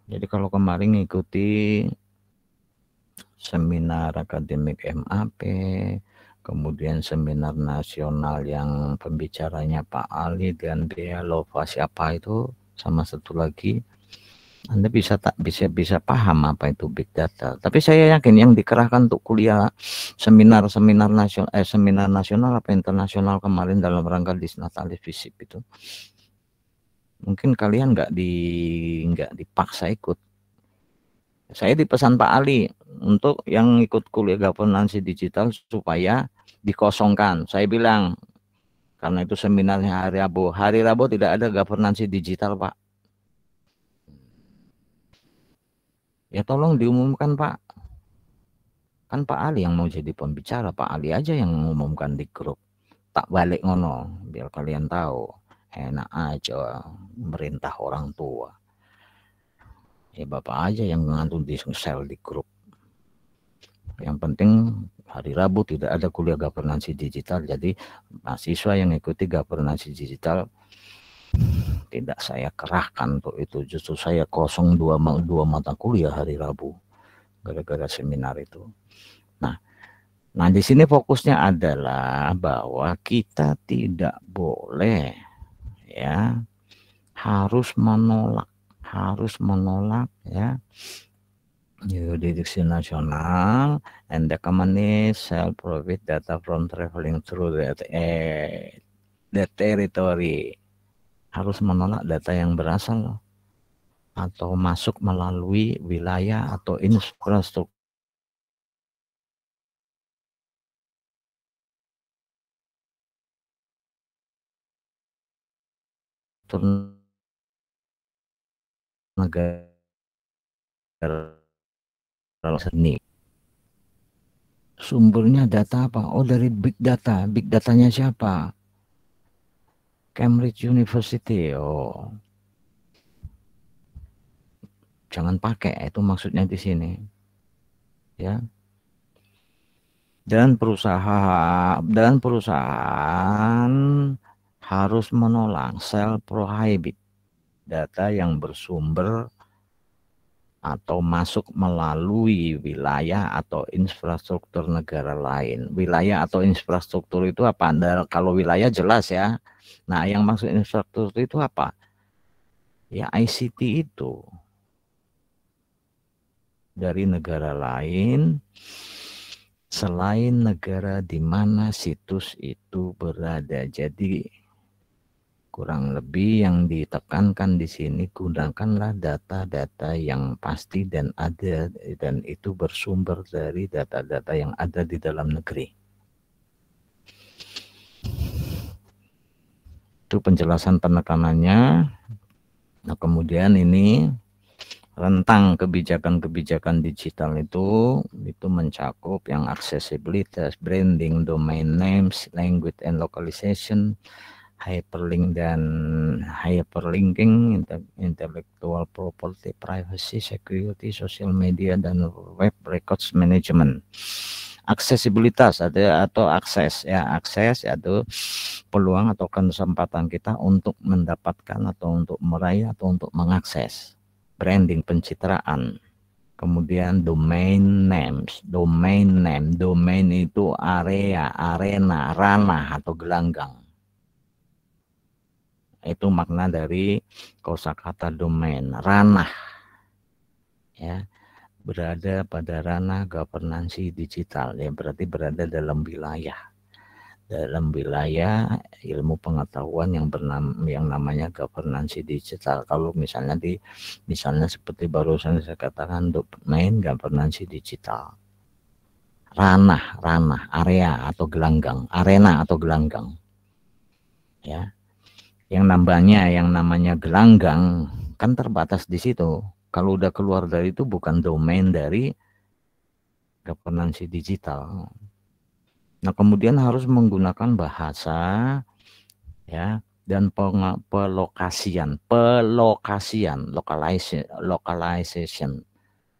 [SPEAKER 1] Jadi kalau kemarin ngikuti seminar akademik MAP, kemudian seminar nasional yang pembicaranya Pak Ali dan Bea Lova siapa itu, sama satu lagi, Anda bisa paham apa itu big data. Tapi saya yakin yang dikerahkan untuk kuliah seminar nasional apa internasional kemarin dalam rangka Disnatalis Visip itu, mungkin kalian nggak dipaksa ikut. Saya dipesan Pak Ali untuk yang ikut kuliah governance digital supaya dikosongkan. Saya bilang, karena itu seminarnya hari Rabu. Hari Rabu tidak ada governance digital, Pak. Ya tolong diumumkan, Pak. Kan Pak Ali yang mau jadi pembicara. Pak Ali aja yang mengumumkan di grup. Tak balik ngono, biar kalian tahu. Enak aja merintah orang tua. Ya Bapak aja yang ngantuk di sel di grup. Yang penting hari Rabu tidak ada kuliah governance digital. Jadi mahasiswa yang ikuti governance digital tidak saya kerahkan untuk itu. Justru saya kosong dua mata kuliah hari Rabu gara-gara seminar itu. Nah di sini fokusnya adalah bahwa kita tidak boleh ya harus menolak ya jurisdiksi nasional and the company shall provide data from traveling through the territory. Harus menolak data yang berasal atau masuk melalui wilayah atau infrastruktur negara seni. Sumbernya data apa? Oh dari big data. Big datanya siapa? Cambridge University. Oh, jangan pakai. Itu maksudnya di sini. Ya. Dan perusahaan harus menolak self prohibit data yang bersumber atau masuk melalui wilayah atau infrastruktur negara lain. Wilayah atau infrastruktur itu apa? Kalau wilayah jelas ya. Nah, yang maksud infrastruktur itu apa? Ya ICT itu. Dari negara lain selain negara di mana situs itu berada. Jadi Kurang lebih yang ditekankan di sini, gunakanlah data-data yang pasti dan ada, dan itu bersumber dari data-data yang ada di dalam negeri. Itu penjelasan penekanannya. Nah, kemudian ini rentang kebijakan-kebijakan digital itu mencakup yang accessibility, branding, domain names, language and localization, hyperlink dan hyperlinking, intellectual property, privacy, security, social media, dan web records management. Aksesibilitas atau akses yaitu peluang atau kesempatan kita untuk mendapatkan atau untuk meraih atau untuk mengakses. Branding, pencitraan. Kemudian domain names, domain itu area, arena, ranah atau gelanggang. Itu makna dari kosakata domain, ranah, ya, berada pada ranah governansi digital, ya, berarti berada dalam wilayah ilmu pengetahuan yang namanya governansi digital. Kalau misalnya seperti barusan saya katakan, domain governansi digital, ranah, area atau gelanggang, arena atau gelanggang, ya. Yang namanya gelanggang kan terbatas di situ. Kalau udah keluar dari itu bukan domain dari governansi digital. Nah, kemudian harus menggunakan bahasa, ya, dan localization,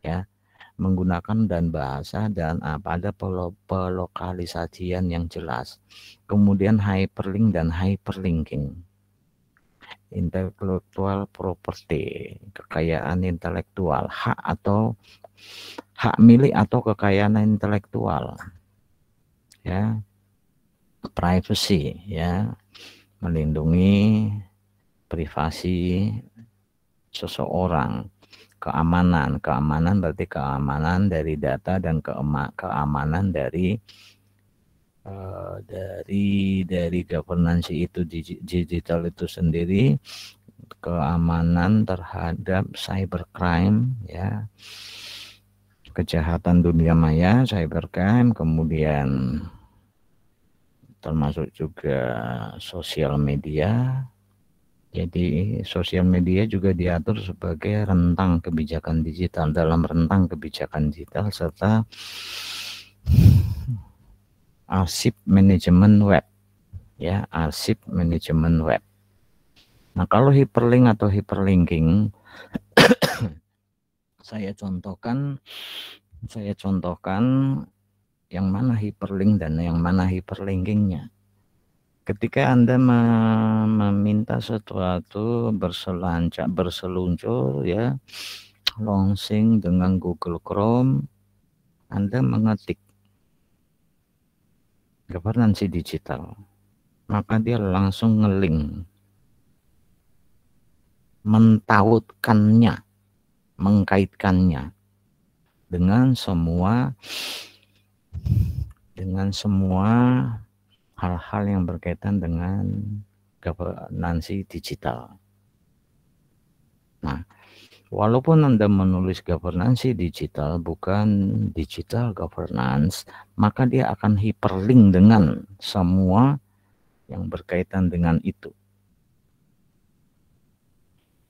[SPEAKER 1] ya, menggunakan dan bahasa dan ada pelokalisasian yang jelas. Kemudian hyperlink dan hyperlinking. Intellectual property, kekayaan intelektual, hak milik atau kekayaan intelektual, ya. Privacy, ya, melindungi privasi seseorang. Keamanan berarti keamanan dari data dan keamanan dari governansi itu digital itu sendiri, keamanan terhadap cybercrime, ya, kejahatan dunia maya, cybercrime, kemudian termasuk juga sosial media. Jadi sosial media juga diatur sebagai rentang kebijakan digital. Dalam rentang kebijakan digital serta arsip manajemen web, ya, arsip manajemen web. Nah, kalau hyperlink atau hyperlinking saya contohkan yang mana hyperlink dan yang mana hyperlinkingnya. Ketika Anda meminta sesuatu berseluncur, ya, launching dengan Google Chrome, Anda mengetik governansi digital, maka dia langsung ngelink, mengkaitkannya dengan semua hal-hal yang berkaitan dengan governansi digital. Nah, walaupun Anda menulis governansi digital bukan digital governance, maka dia akan hyperlink dengan semua yang berkaitan dengan itu.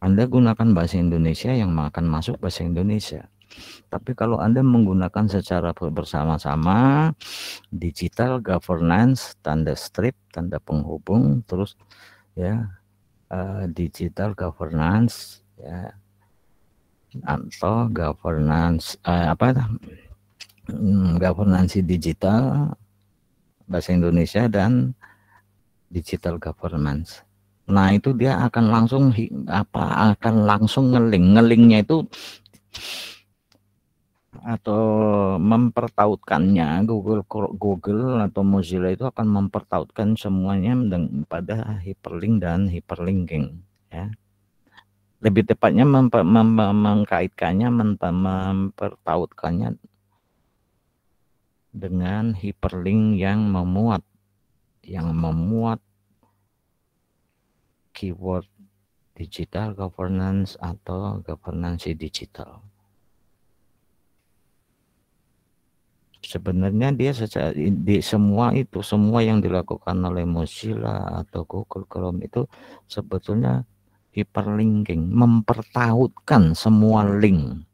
[SPEAKER 1] Anda gunakan bahasa Indonesia yang akan masuk bahasa Indonesia. Tapi kalau Anda menggunakan secara bersama-sama digital governance, tanda strip, tanda penghubung, terus, ya, digital governance, ya, atau governance governansi digital bahasa Indonesia dan digital governance. Nah, itu dia akan langsung ngelingnya itu atau mempertautkannya. Google atau Mozilla itu akan mempertautkan semuanya pada hyperlink dan hyperlinking, ya. Lebih tepatnya mengkaitkannya, mempertautkannya dengan hyperlink yang memuat keyword digital governance atau governance digital. Sebenarnya dia secara di semua yang dilakukan oleh Mozilla atau Google Chrome itu sebetulnya hyperlinking, mempertautkan semua link,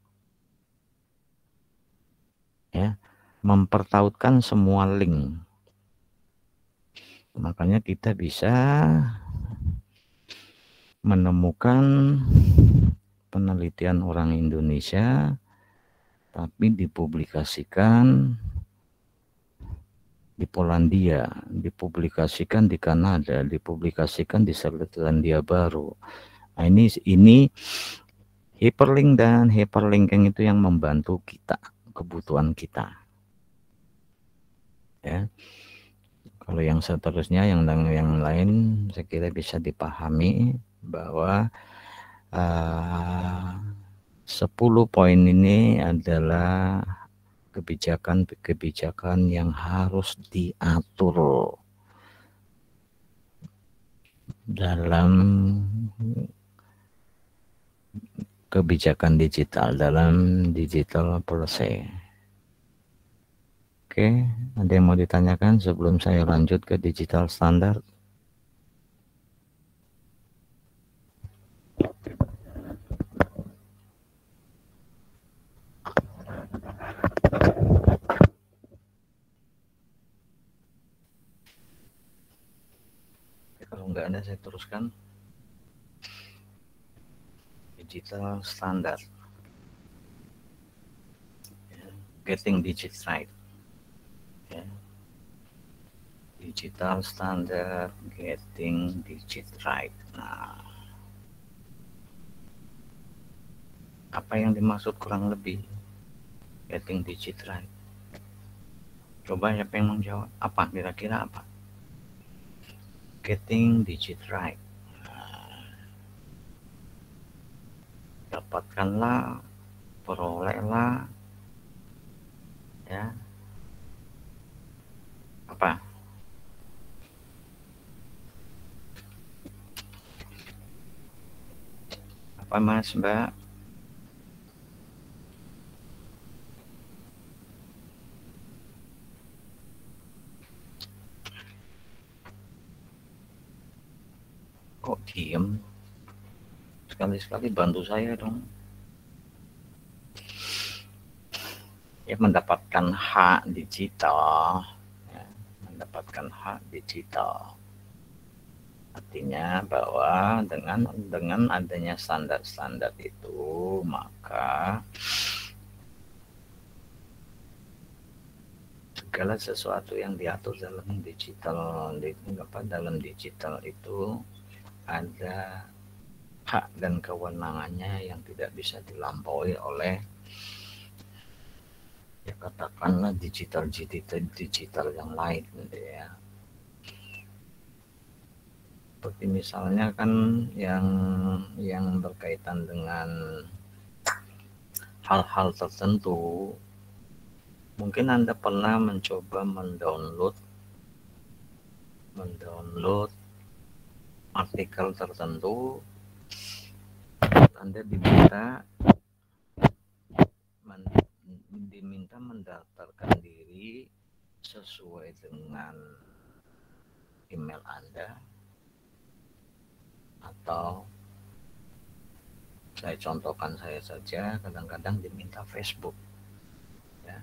[SPEAKER 1] ya, mempertautkan semua link. Makanya kita bisa menemukan penelitian orang Indonesia tapi dipublikasikan di Polandia, dipublikasikan di Kanada, dipublikasikan di Selandia Baru. Nah, ini hyperlink dan hyperlinking itu yang membantu kita, kebutuhan kita. Ya. Kalau yang seterusnya, yang lain, saya kira bisa dipahami bahwa 10 poin ini adalah kebijakan yang harus diatur dalam kebijakan digital, dalam digital policy. Oke, ada yang mau ditanyakan sebelum saya lanjut ke digital standard? Kalau nggak ada, saya teruskan. Digital standard, getting digits right. Digital standard, getting digit right. Nah, apa yang dimaksud kurang lebih getting digit right? Coba siapa yang menjawab? Apa kira-kira apa? Getting digit right. Nah, dapatkanlah, perolehlah, ya. Apa? Apa Mas, Mbak? Kok diem? Sekali-sekali bantu saya dong. Ya, mendapatkan hak digital, ya, mendapatkan hak digital. Artinya bahwa dengan adanya standar-standar itu, maka segala sesuatu yang diatur dalam digital, dalam digital itu ada hak dan kewenangannya yang tidak bisa dilampaui oleh, ya katakanlah, digital yang lain, gitu ya. Seperti misalnya kan yang berkaitan dengan hal-hal tertentu, mungkin Anda pernah mencoba mendownload artikel tertentu. Anda diminta mendaftarkan diri sesuai dengan email Anda, atau saya contohkan saya saja, kadang-kadang diminta Facebook, ya,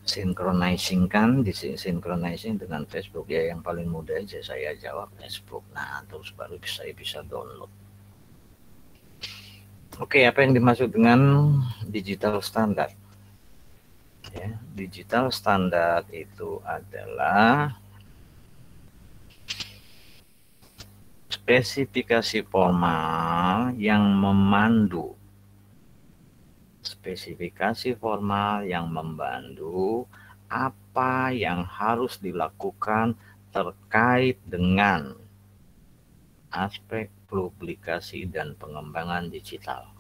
[SPEAKER 1] sinkronizing dengan Facebook, ya yang paling mudah aja saya jawab Facebook. Nah, terus baru saya bisa download. Oke, apa yang dimaksud dengan digital standard? Ya, digital standard itu adalah spesifikasi formal yang memandu apa yang harus dilakukan terkait dengan aspek publikasi dan pengembangan digital.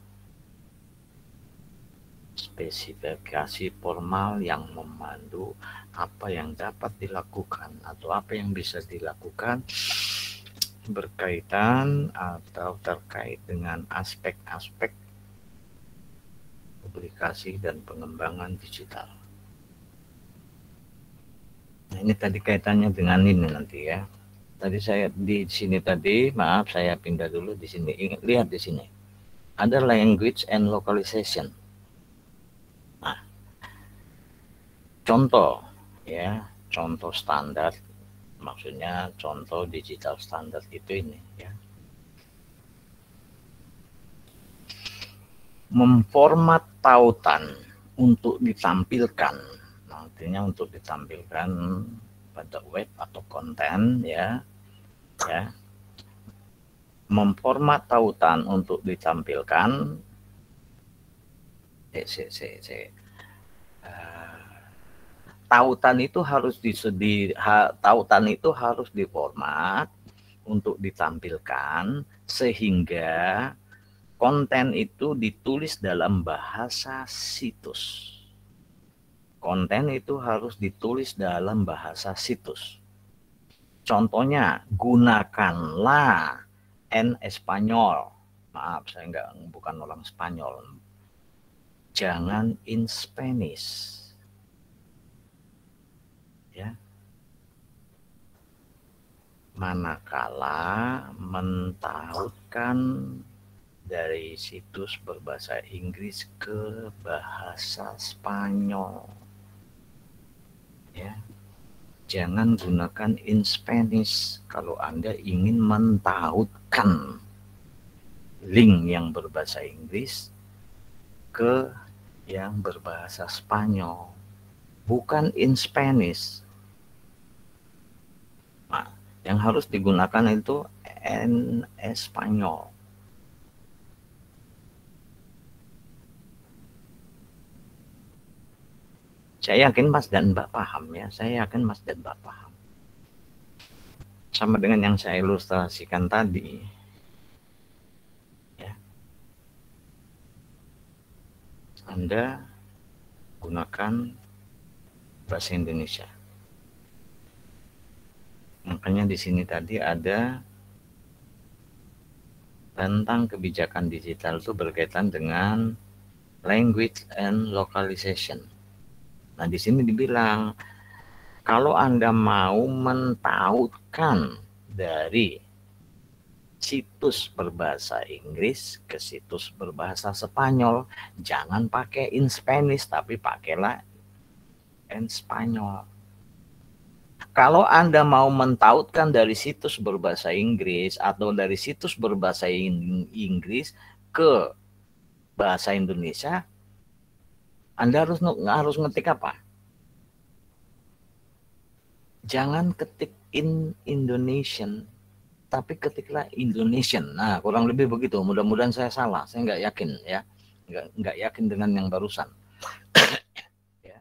[SPEAKER 1] Spesifikasi formal yang memandu apa yang dapat dilakukan atau apa yang bisa dilakukan berkaitan atau terkait dengan aspek-aspek publikasi dan pengembangan digital. Nah, ini tadi kaitannya dengan ini nanti ya. Tadi saya di sini tadi, maaf saya pindah dulu di sini. Lihat di sini. Ada language and localization. Nah, contoh ya, contoh standar, maksudnya contoh digital standar itu ini ya. Memformat tautan untuk ditampilkan, artinya untuk ditampilkan pada web atau konten ya, memformat tautan untuk ditampilkan. Tautan itu harus diformat untuk ditampilkan sehingga konten itu ditulis dalam bahasa situs. Konten itu harus ditulis dalam bahasa situs. Contohnya, gunakanlah en Espanyol. Maaf, saya bukan orang Spanyol. Jangan in Spanish. Ya. Manakala mentautkan dari situs berbahasa Inggris ke bahasa Spanyol. Ya. Jangan gunakan in Spanish kalau Anda ingin mentautkan link yang berbahasa Inggris ke yang berbahasa Spanyol. Bukan in Spanish. Nah, yang harus digunakan itu en Espanyol. Saya yakin Mas dan Mbak paham ya. Saya yakin Mas dan Mbak paham. Sama dengan yang saya ilustrasikan tadi. Ya. Anda gunakan bahasa Indonesia. Makanya di sini tadi ada tentang kebijakan digital itu berkaitan dengan language and localization. Nah, di sini dibilang kalau Anda mau mentautkan dari situs berbahasa Inggris ke situs berbahasa Spanyol, jangan pakai in Spanish tapi pakailah en Spanyol. Kalau Anda mau mentautkan dari situs berbahasa Inggris atau dari situs berbahasa Inggris ke bahasa Indonesia, Anda harus ngetik apa? Jangan ketik in Indonesian, tapi ketiklah Indonesian. Nah, kurang lebih begitu. Mudah-mudahan saya salah. Saya nggak yakin ya, nggak yakin dengan yang barusan. Ya.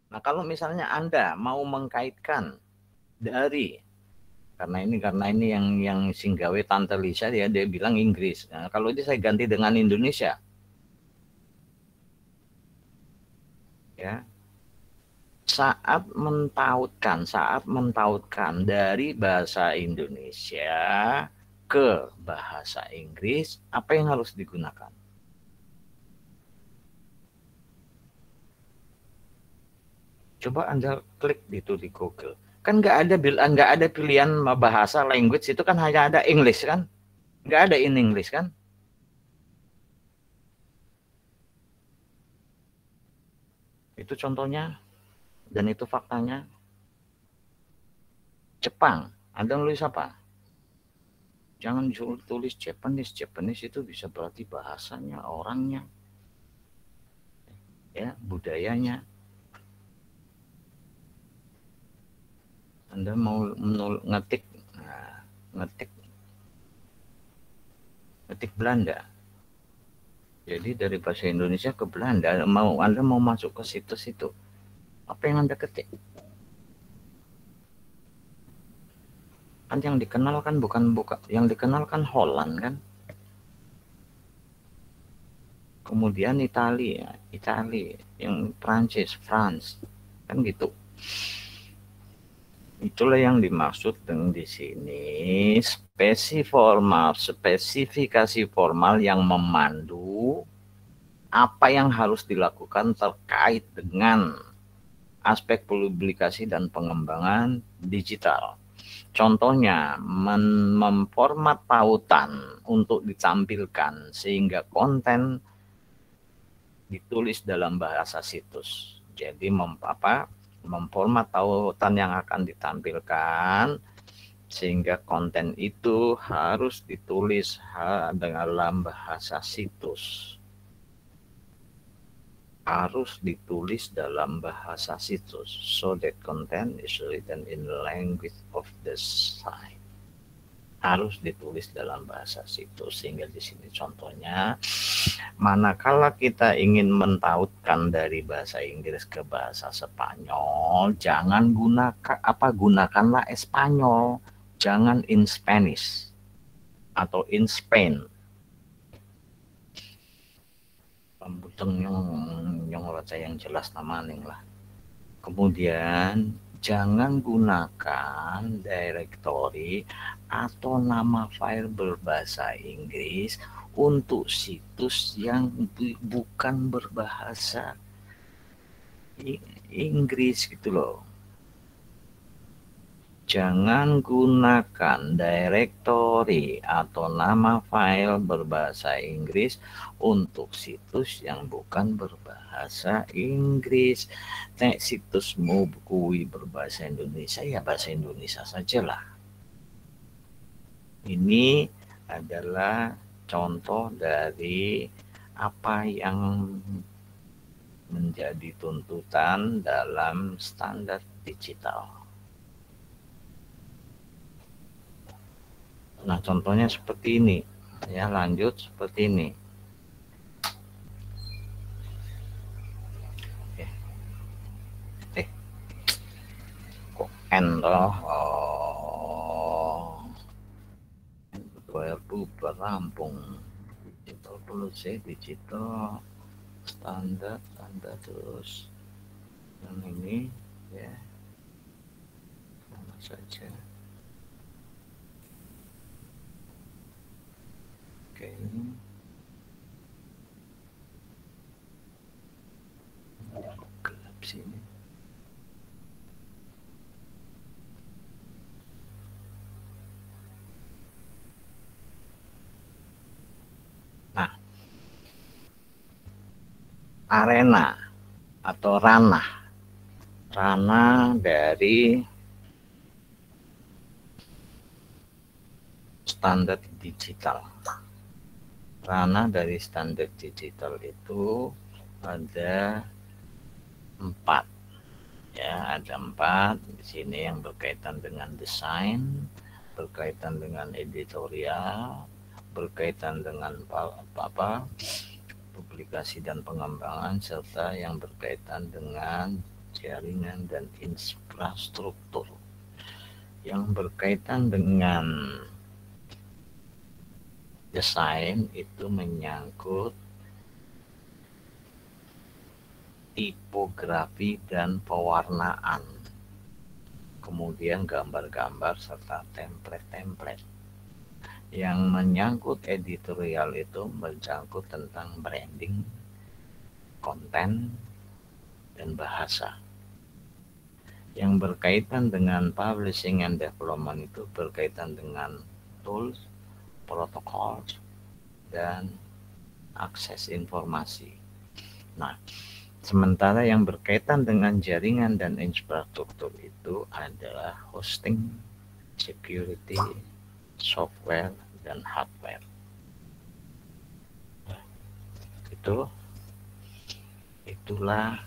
[SPEAKER 1] Nah, kalau misalnya Anda mau mengkaitkan dari karena ini yang Singgawe Tante Lisa dia bilang Inggris. Nah, kalau ini saya ganti dengan Indonesia. Ya, saat mentautkan dari bahasa Indonesia ke bahasa Inggris, apa yang harus digunakan? Coba Anda klik itu di Google. Kan nggak ada pilihan bahasa language, itu kan hanya ada English kan? Nggak ada in English kan? Itu contohnya dan itu faktanya. Jepang, Anda nulis apa? Jangan tulis Japanese. Japanese itu bisa berarti bahasanya, orangnya, ya, budayanya. Anda mau ngetik Belanda. Jadi dari bahasa Indonesia ke Belanda, Anda mau masuk ke situs itu. Apa yang Anda ketik? Kan yang dikenal kan yang dikenal kan Holland kan. Kemudian Italia, yang Prancis, France. Kan gitu. Itulah yang dimaksud dengan di sini spesifikasi formal yang memandu apa yang harus dilakukan terkait dengan aspek publikasi dan pengembangan digital. Contohnya, memformat tautan untuk ditampilkan sehingga konten ditulis dalam bahasa situs. Jadi memformat tautan yang akan ditampilkan sehingga konten itu harus ditulis dalam bahasa situs. Harus ditulis dalam bahasa situs, so that content is written in the language of the site. Harus ditulis dalam bahasa situs, sehingga di sini contohnya, manakala kita ingin mentautkan dari bahasa Inggris ke bahasa Spanyol, jangan gunakanlah Espanyol, jangan in Spanish atau in Spain. Pembuteng yang baca yang jelas namaning lah. Kemudian jangan gunakan directory atau nama file berbahasa Inggris untuk situs yang bukan berbahasa Inggris gitu loh. Jangan gunakan directory atau nama file berbahasa Inggris untuk situs yang bukan berbahasa Inggris. Nek situsmu bukui berbahasa Indonesia, ya bahasa Indonesia sajalah. Ini adalah contoh dari apa yang menjadi tuntutan dalam standar digital. Nah, contohnya seperti ini. Ya, lanjut seperti ini. Kok N toh? Bubar rampung. Digital policy, digital standar terus. Yang ini ya. Sama saja. Oke. Gelap sini. Nah, arena atau ranah dari standar digital. Ranah dari standar digital itu ada 4. Ya, ada 4 di sini yang berkaitan dengan desain, berkaitan dengan editorial, berkaitan dengan publikasi dan pengembangan, serta yang berkaitan dengan jaringan dan infrastruktur. Yang berkaitan dengan desain itu menyangkut tipografi dan pewarnaan, kemudian gambar-gambar serta template-template. Yang menyangkut editorial itu menyangkut tentang branding, konten, dan bahasa. Yang berkaitan dengan publishing and development itu berkaitan dengan tools, protokol, dan akses informasi. Nah, sementara yang berkaitan dengan jaringan dan infrastruktur itu adalah hosting, security, software, dan hardware. Itulah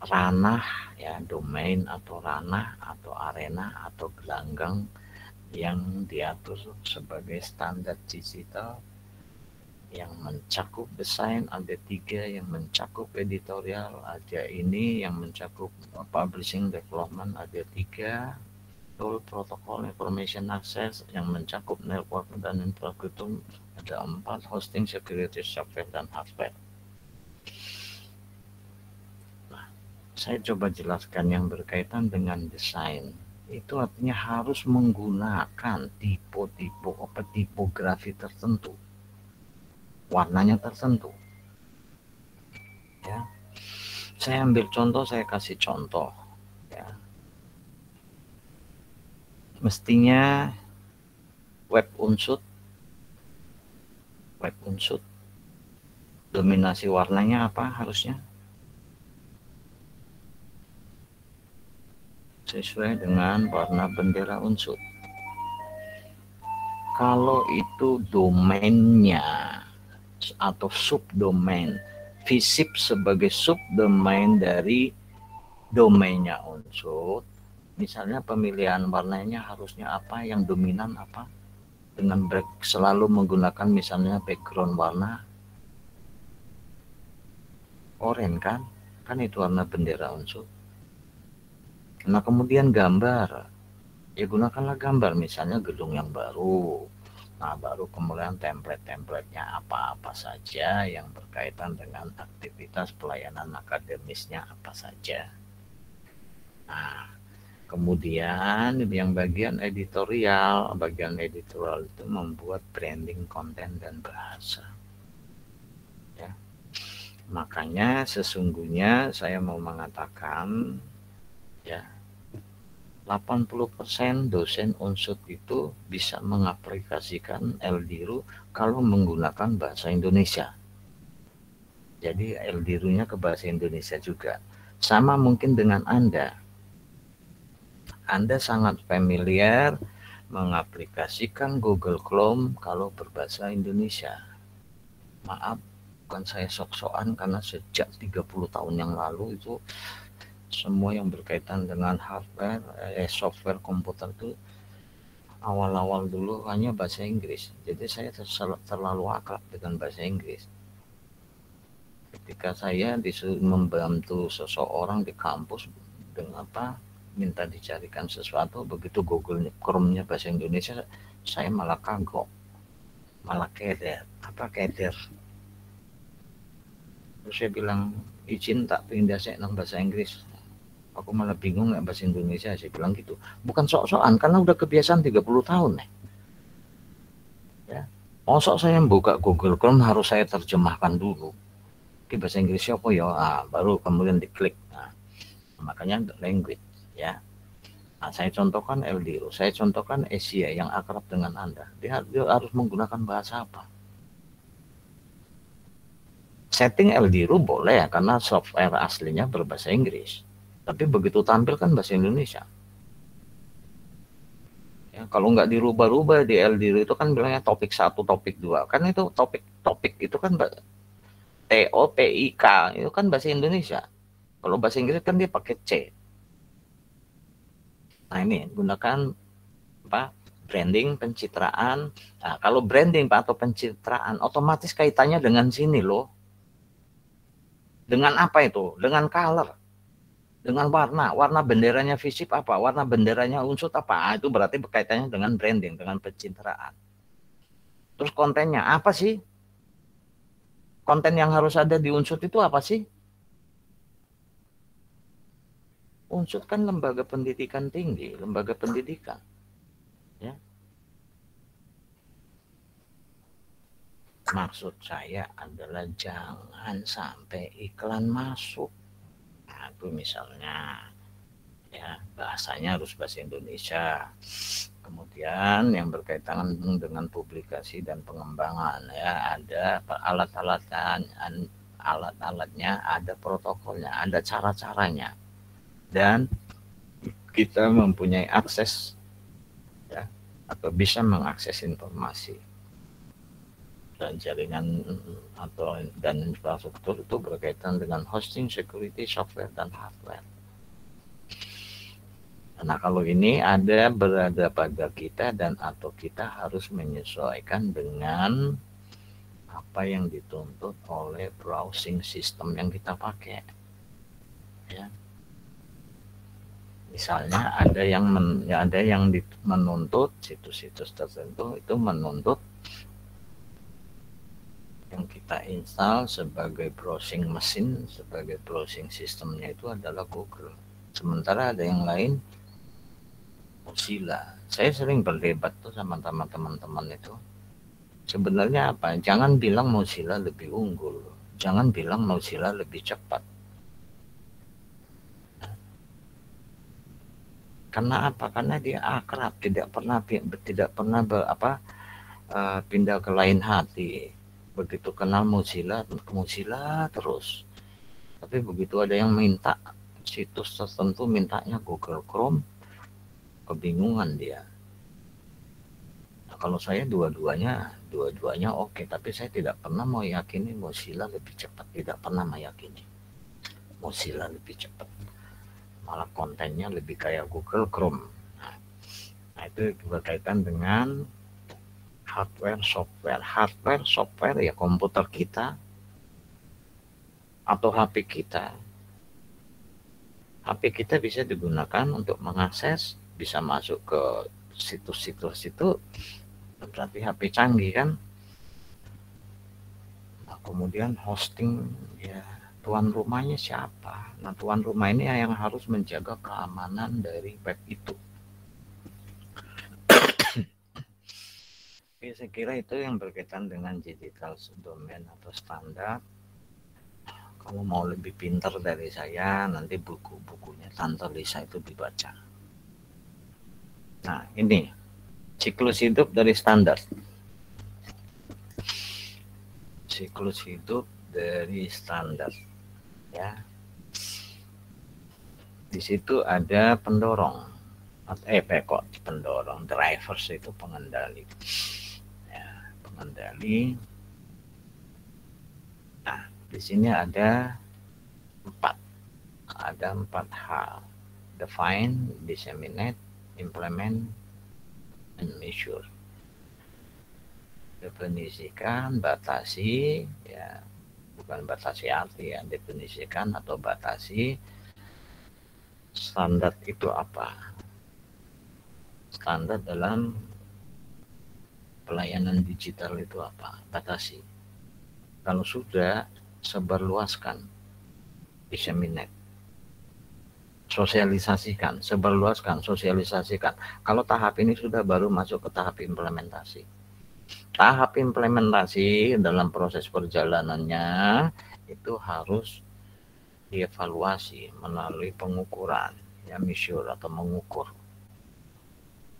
[SPEAKER 1] ranah ya, domain atau ranah atau arena atau gelanggang yang diatur sebagai standar digital yang mencakup desain ada 3, yang mencakup editorial ada ini, yang mencakup publishing development ada 3, tool protokol information access yang mencakup network dan infrastruktur ada 4, hosting, security, software, dan hardware. Nah, saya coba jelaskan yang berkaitan dengan desain. Itu artinya harus menggunakan tipografi tertentu, warnanya tertentu. Ya, saya ambil contoh, saya kasih contoh. Ya, mestinya web unsur dominasi warnanya apa harusnya? Sesuai dengan warna bendera unsur. Kalau itu domainnya atau subdomain, visip sebagai subdomain dari domainnya unsur, misalnya pemilihan warnanya harusnya apa, yang dominan apa, dengan selalu menggunakan misalnya background warna oranye, kan itu warna bendera unsur. Nah kemudian gambar, ya gunakanlah gambar misalnya gedung yang baru. Nah baru kemudian template-templatenya apa-apa saja yang berkaitan dengan aktivitas pelayanan akademisnya apa saja. Nah kemudian yang bagian editorial itu membuat branding konten dan bahasa. Ya. Makanya sesungguhnya saya mau mengatakan ya 80% dosen unsur itu bisa mengaplikasikan LDIRU kalau menggunakan bahasa Indonesia. Jadi LDIRU-nya ke bahasa Indonesia juga. Sama mungkin dengan Anda. Anda sangat familiar mengaplikasikan Google Chrome kalau berbahasa Indonesia. Maaf, bukan saya sok-sokan karena sejak 30 tahun yang lalu itu semua yang berkaitan dengan hardware, software komputer itu awal-awal dulu hanya bahasa Inggris. Jadi saya terlalu akrab dengan bahasa Inggris. Ketika saya disuruh membantu seseorang di kampus dengan minta dicarikan sesuatu, begitu Google Chrome-nya bahasa Indonesia, saya malah kagok, malah keder. Terus saya bilang, izin tak pindah saya nang bahasa Inggris. Aku malah bingung nggak bahasa Indonesia, saya bilang gitu. Bukan sok-sokan, karena udah kebiasaan 30 tahun nih. Ya. Mosok saya buka Google Chrome harus saya terjemahkan dulu. Di bahasa Inggris apa ya? Baru kemudian diklik. Nah, makanya language ya. Nah, saya contohkan LDIRU, saya contohkan Asia yang akrab dengan Anda. Dia harus menggunakan bahasa apa? Setting LDIRU boleh ya, karena software aslinya berbahasa Inggris. Tapi begitu tampil kan bahasa Indonesia. Ya, kalau nggak dirubah-rubah di LDIRU itu kan bilangnya topik 1, topik 2. Kan itu topik itu kan TOPIK itu kan bahasa Indonesia. Kalau bahasa Inggris kan dia pakai C. Nah ini gunakan branding, pencitraan. Nah, kalau branding atau pencitraan otomatis kaitannya dengan sini loh. Dengan apa itu? Dengan color. Dengan warna benderanya visip apa, warna benderanya unsur apa, itu berarti berkaitannya dengan branding, dengan pencitraan. Terus kontennya apa sih? Konten yang harus ada di unsur itu apa sih? Unsur kan lembaga pendidikan tinggi, lembaga pendidikan. Ya. Maksud saya adalah jangan sampai iklan masuk. Nah, itu misalnya ya bahasanya harus bahasa Indonesia. Kemudian yang berkaitan dengan publikasi dan pengembangan ya ada alat-alatnya, ada protokolnya, ada cara-caranya. Dan kita mempunyai akses ya atau bisa mengakses informasi. Dan jaringan dan infrastruktur itu berkaitan dengan hosting, security, software, dan hardware. Nah kalau ini berada pada kita dan atau kita harus menyesuaikan dengan apa yang dituntut oleh browsing system yang kita pakai. Ya. Misalnya ada yang menuntut situs-situs tertentu itu menuntut yang kita install sebagai browsing mesin, sebagai browsing sistemnya itu adalah Google. Sementara ada yang lain Mozilla. Saya sering berdebat tuh sama teman-teman itu. Sebenarnya apa? Jangan bilang Mozilla lebih unggul, jangan bilang Mozilla lebih cepat. Karena apa? Karena dia akrab, tidak pernah pindah ke lain hati. Begitu kenal Mozilla terus. Tapi begitu ada yang minta situs tertentu, mintanya Google Chrome, kebingungan dia. Nah, kalau saya dua-duanya oke, tapi saya tidak pernah mau yakini Mozilla lebih cepat, tidak pernah meyakini Mozilla lebih cepat. Malah kontennya lebih kayak Google Chrome. Nah, itu berkaitan dengan hardware software ya, komputer kita atau HP kita. HP kita bisa digunakan untuk mengakses, bisa masuk ke situs-situs itu, berarti HP canggih kan. Nah, kemudian hosting ya, tuan rumahnya siapa? Nah, tuan rumah ini yang harus menjaga keamanan dari web itu. Oke, saya kira itu yang berkaitan dengan digital domain atau standar. Kalau mau lebih pintar dari saya, nanti buku-bukunya Tante Lisa itu dibaca. Nah, ini siklus hidup dari standar. Siklus hidup dari standar. Ya. Di situ ada pendorong. Pendorong, drivers itu pengendali. Mengendali. Nah, di sini ada empat hal: define, disseminate, implement, and measure. Definisikan, batasi, ya, bukan batasi arti ya, definisikan atau batasi. Standar itu apa? Standar dalam pelayanan digital itu apa? Batasi. Kalau sudah, sebarluaskan, disseminate, sosialisasikan, sebarluaskan, sosialisasikan. Kalau tahap ini sudah baru masuk ke tahap implementasi. Tahap implementasi dalam proses perjalanannya itu harus dievaluasi melalui pengukuran, ya, measure atau mengukur.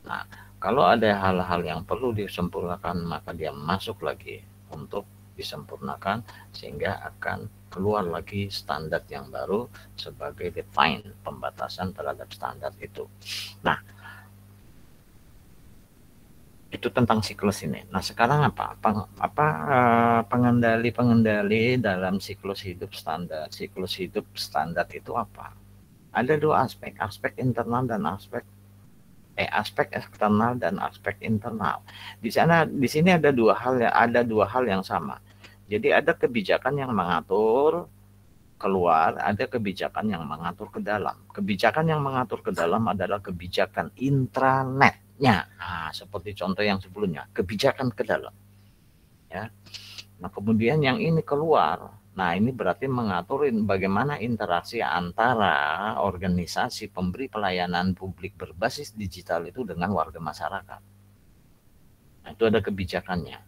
[SPEAKER 1] Nah, kalau ada hal-hal yang perlu disempurnakan, maka dia masuk lagi untuk disempurnakan, sehingga akan keluar lagi standar yang baru sebagai define, pembatasan terhadap standar itu. Nah, itu tentang siklus ini. Nah, sekarang pengendali dalam siklus hidup standar. Siklus hidup standar itu apa? Ada dua aspek internal dan aspek eksternal dan aspek internal. Di sini ada dua hal yang sama. Jadi ada kebijakan yang mengatur keluar, ada kebijakan yang mengatur ke dalam. Kebijakan yang mengatur ke dalam adalah kebijakan intranetnya. Nah, seperti contoh yang sebelumnya, kebijakan ke dalam. Ya. Nah, kemudian yang ini keluar. Nah, ini berarti mengatur bagaimana interaksi antara organisasi pemberi pelayanan publik berbasis digital itu dengan warga masyarakat. Nah, itu ada kebijakannya.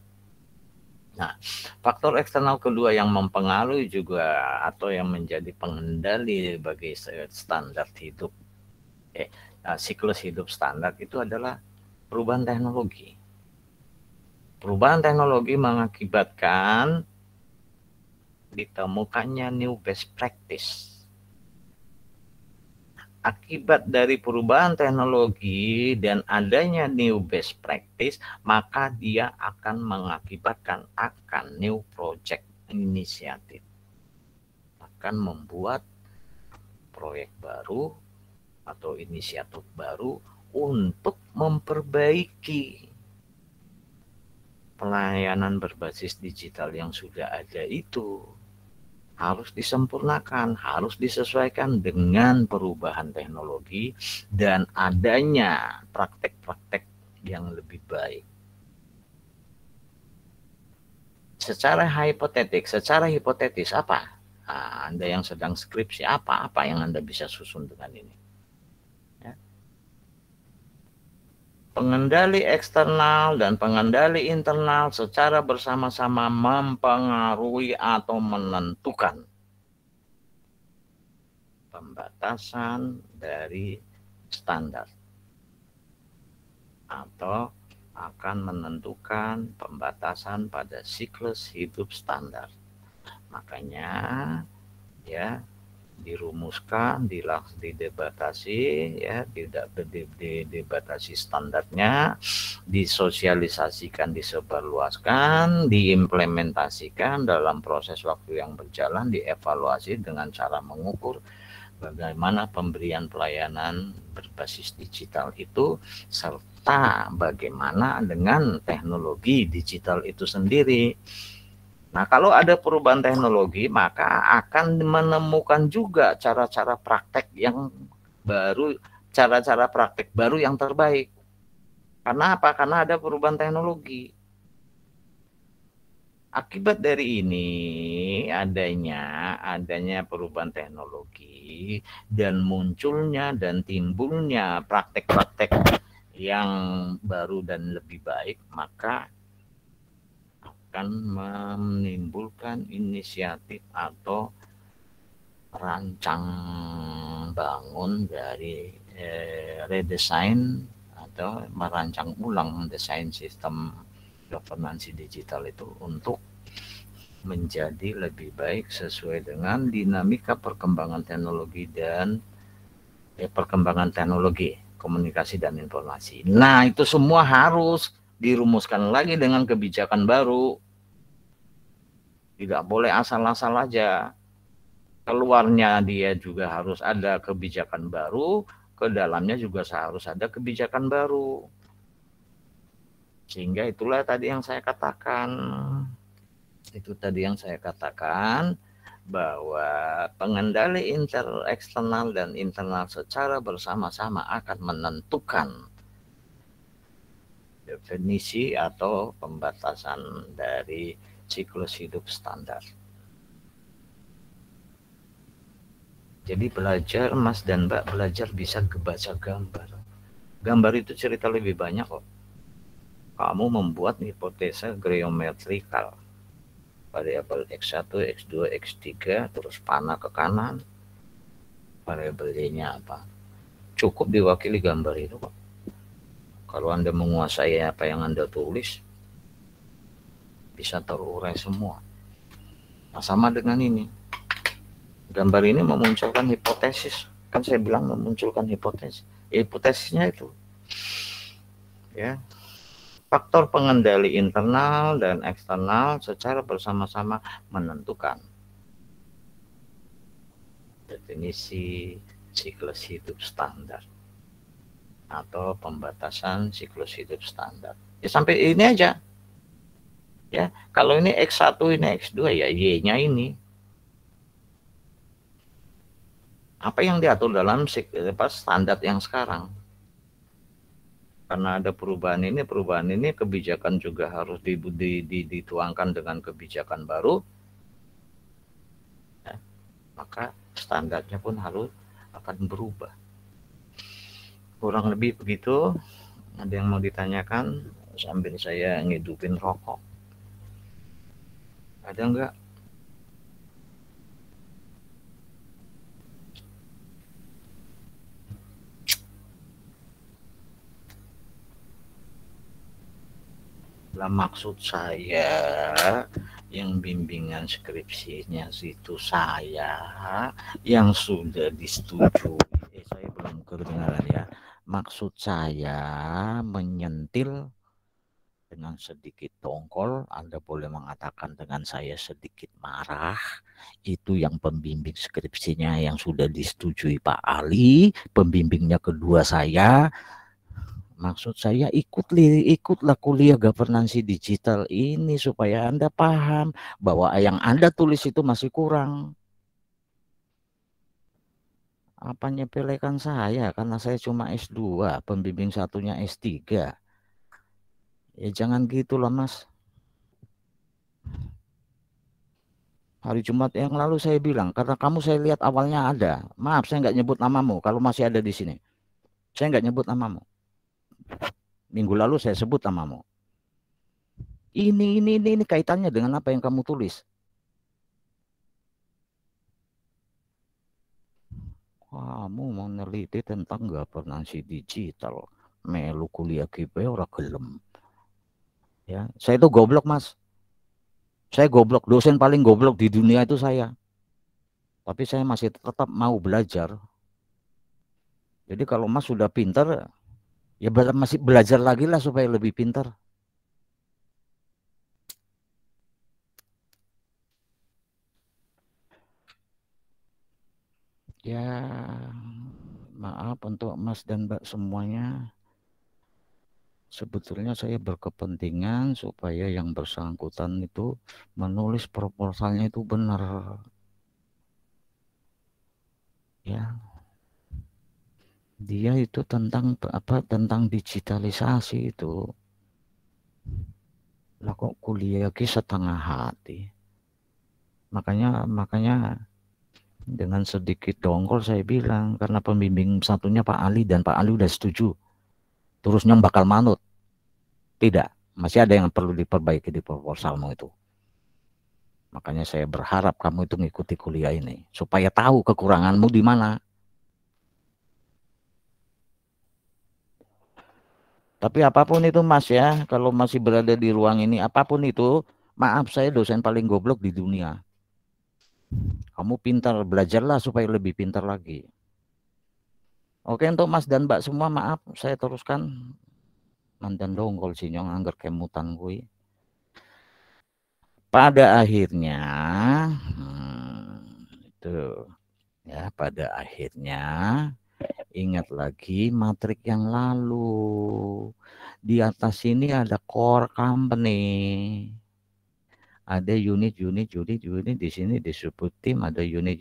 [SPEAKER 1] Nah, faktor eksternal kedua yang mempengaruhi juga atau yang menjadi pengendali bagi standar hidup, siklus hidup standar itu adalah perubahan teknologi. Perubahan teknologi mengakibatkan ditemukannya new best practice. Akibat dari perubahan teknologi dan adanya new best practice, maka dia akan mengakibatkan new project inisiatif. Akan membuat proyek baru atau inisiatif baru untuk memperbaiki pelayanan berbasis digital yang sudah ada itu. Harus disempurnakan, harus disesuaikan dengan perubahan teknologi dan adanya praktek-praktek yang lebih baik. secara hipotetis apa? Nah, Anda yang sedang skripsi, apa yang Anda bisa susun dengan ini? Ya. Pengendali eksternal dan pengendali internal secara bersama-sama mempengaruhi atau menentukan pembatasan dari standar atau akan menentukan pembatasan pada siklus hidup standar. Makanya ya dirumuskan, didebatasi, ya didebatasi standarnya, disosialisasikan, disebarluaskan, diimplementasikan dalam proses waktu yang berjalan, dievaluasi dengan cara mengukur bagaimana pemberian pelayanan berbasis digital itu, serta bagaimana dengan teknologi digital itu sendiri. Nah, kalau ada perubahan teknologi, maka akan menemukan juga cara-cara praktek yang baru, cara-cara praktek baru yang terbaik. Karena apa? Karena ada perubahan teknologi. Akibat dari ini adanya perubahan teknologi dan munculnya dan timbulnya praktek-praktek yang baru dan lebih baik, maka akan menimbulkan inisiatif atau rancang bangun dari redesign atau merancang ulang desain sistem governance digital itu untuk menjadi lebih baik sesuai dengan dinamika perkembangan teknologi dan perkembangan teknologi komunikasi dan informasi. Nah, itu semua harus dirumuskan lagi dengan kebijakan baru. Tidak boleh asal-asal aja. Keluarnya dia juga harus ada kebijakan baru, ke dalamnya juga harus ada kebijakan baru. Sehingga itulah tadi yang saya katakan. Itu tadi yang saya katakan bahwa pengendali eksternal dan internal secara bersama-sama akan menentukan definisi atau pembatasan dari siklus hidup standar. Jadi belajar, Mas dan Mbak, belajar bisa baca gambar. Gambar itu cerita lebih banyak kok. Kamu membuat hipotesa geometrikal. Variabel X1, X2, X3, terus panah ke kanan. Variabel Y-nya apa? Cukup diwakili gambar itu kok. Kalau Anda menguasai apa yang Anda tulis, bisa terurai semua. Nah, sama dengan ini. Gambar ini memunculkan hipotesis. Kan saya bilang memunculkan hipotesis. Hipotesisnya itu. Ya. Faktor pengendali internal dan eksternal secara bersama-sama menentukan definisi siklus hidup standar atau pembatasan siklus hidup standar. Ya sampai ini aja. Ya, kalau ini X1, ini X2, ya Y-nya ini. Apa yang diatur dalam standar yang sekarang? Karena ada perubahan ini kebijakan juga harus dituangkan dengan kebijakan baru. Ya, maka standarnya pun akan berubah. Kurang lebih begitu. Ada yang mau ditanyakan sambil saya ngidupin rokok? Ada enggak? Lah maksud saya yang bimbingan skripsinya itu saya yang sudah disetujui. Saya belum kedengaran ya. Maksud saya menyentil dengan sedikit dongkol, Anda boleh mengatakan dengan saya sedikit marah. Itu yang pembimbing skripsinya yang sudah disetujui Pak Ali, pembimbingnya kedua saya. Maksud saya ikutlah kuliah governance digital ini supaya Anda paham bahwa yang Anda tulis itu masih kurang. Apa nyepelekan saya karena saya cuma S2, pembimbing satunya S3. Ya jangan gitulah Mas. Hari Jumat yang lalu saya bilang, karena kamu saya lihat awalnya ada. Maaf, saya nggak nyebut namamu kalau masih ada di sini. Saya nggak nyebut namamu. Minggu lalu saya sebut namamu. Ini kaitannya dengan apa yang kamu tulis. Kamu mau neliti tentang governance digital. Melu kuliah kipe ora gelem. Ya, saya itu goblok, Mas. Saya goblok, dosen paling goblok di dunia itu saya. Tapi saya masih tetap mau belajar. Jadi kalau Mas sudah pintar, ya masih belajar lagi lah supaya lebih pintar. Ya, maaf untuk Mas dan Mbak semuanya. Sebetulnya saya berkepentingan supaya yang bersangkutan itu menulis proposalnya itu benar. Ya. Dia itu tentang apa? Tentang digitalisasi itu. Lah kok kuliah lagi setengah hati. Makanya dengan sedikit dongkol saya bilang, karena pembimbing satunya Pak Ali dan Pak Ali udah setuju. Terusnya bakal manut. Tidak, masih ada yang perlu diperbaiki di proposalmu itu. Makanya saya berharap kamu itu mengikuti kuliah ini supaya tahu kekuranganmu di mana. Tapi apapun itu Mas ya, kalau masih berada di ruang ini, apapun itu, maaf saya dosen paling goblok di dunia. Kamu pintar, belajarlah supaya lebih pintar lagi. Oke, untuk Mas dan Mbak semua, maaf saya teruskan. Mandan dongkol sinyong angger kemutan gue. Pada akhirnya, itu ya, pada akhirnya ingat lagi matrik yang lalu. Di atas ini ada core company. Ada unit di sini disebut tim, ada unit,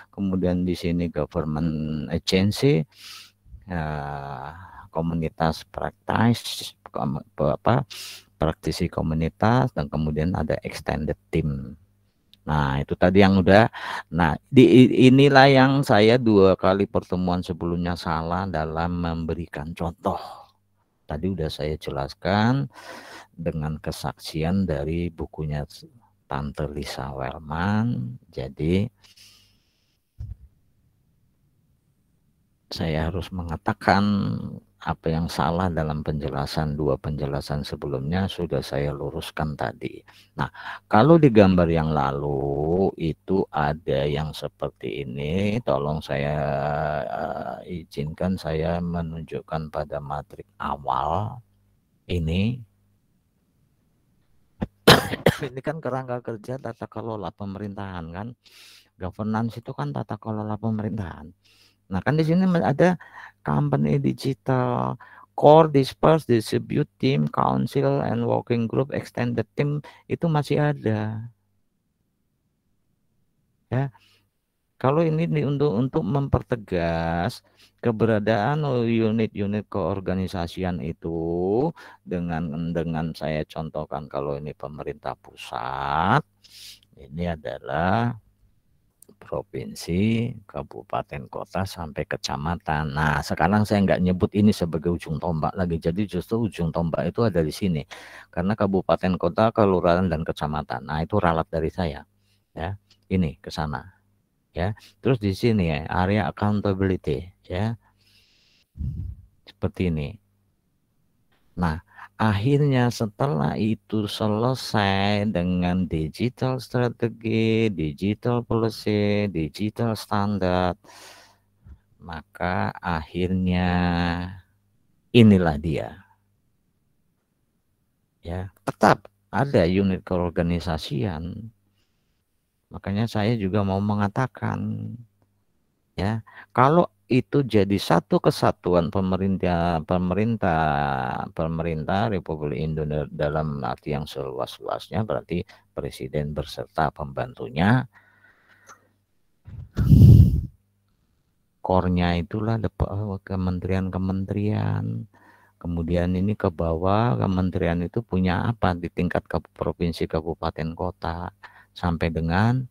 [SPEAKER 1] kemudian di sini government agency, komunitas praktisi komunitas, dan kemudian ada extended team. Nah itu tadi yang udah. Nah inilah yang saya 2 kali pertemuan sebelumnya salah dalam memberikan contoh. Tadi udah saya jelaskan dengan kesaksian dari bukunya Tante Lisa Wellman. Jadi saya harus mengatakan apa yang salah dalam penjelasan 2 penjelasan sebelumnya sudah saya luruskan tadi. Nah, kalau di gambar yang lalu itu ada yang seperti ini, tolong saya izinkan saya menunjukkan pada matrik awal ini. Ini kan kerangka kerja tata kelola pemerintahan kan. Governance itu kan tata kelola pemerintahan. Nah, kan di sini ada company digital, core, disperse, distribute team, council, and working group, extended team itu masih ada. Ya, kalau ini untuk mempertegas keberadaan unit-unit keorganisasian itu dengan saya contohkan kalau ini pemerintah pusat, ini adalah provinsi, kabupaten, kota, sampai kecamatan. Nah, sekarang saya nggak nyebut ini sebagai ujung tombak lagi. Jadi justru ujung tombak itu ada di sini. Karena kabupaten, kota, kelurahan, dan kecamatan. Nah, itu ralat dari saya. Ya, ini ke sana. Ya, terus di sini ya, area accountability. Ya, seperti ini. Nah, akhirnya setelah itu selesai dengan digital strategi, digital policy, digital standard, maka akhirnya inilah dia. Ya, tetap ada unit keorganisasian. Makanya saya juga mau mengatakan, ya, kalau itu jadi satu kesatuan pemerintah Republik Indonesia dalam arti yang seluas-luasnya, berarti presiden berserta pembantunya, core-nya itulah kementerian-kementerian. Kemudian ini ke bawah, kementerian itu punya apa di tingkat provinsi, kabupaten, kota. sampai dengan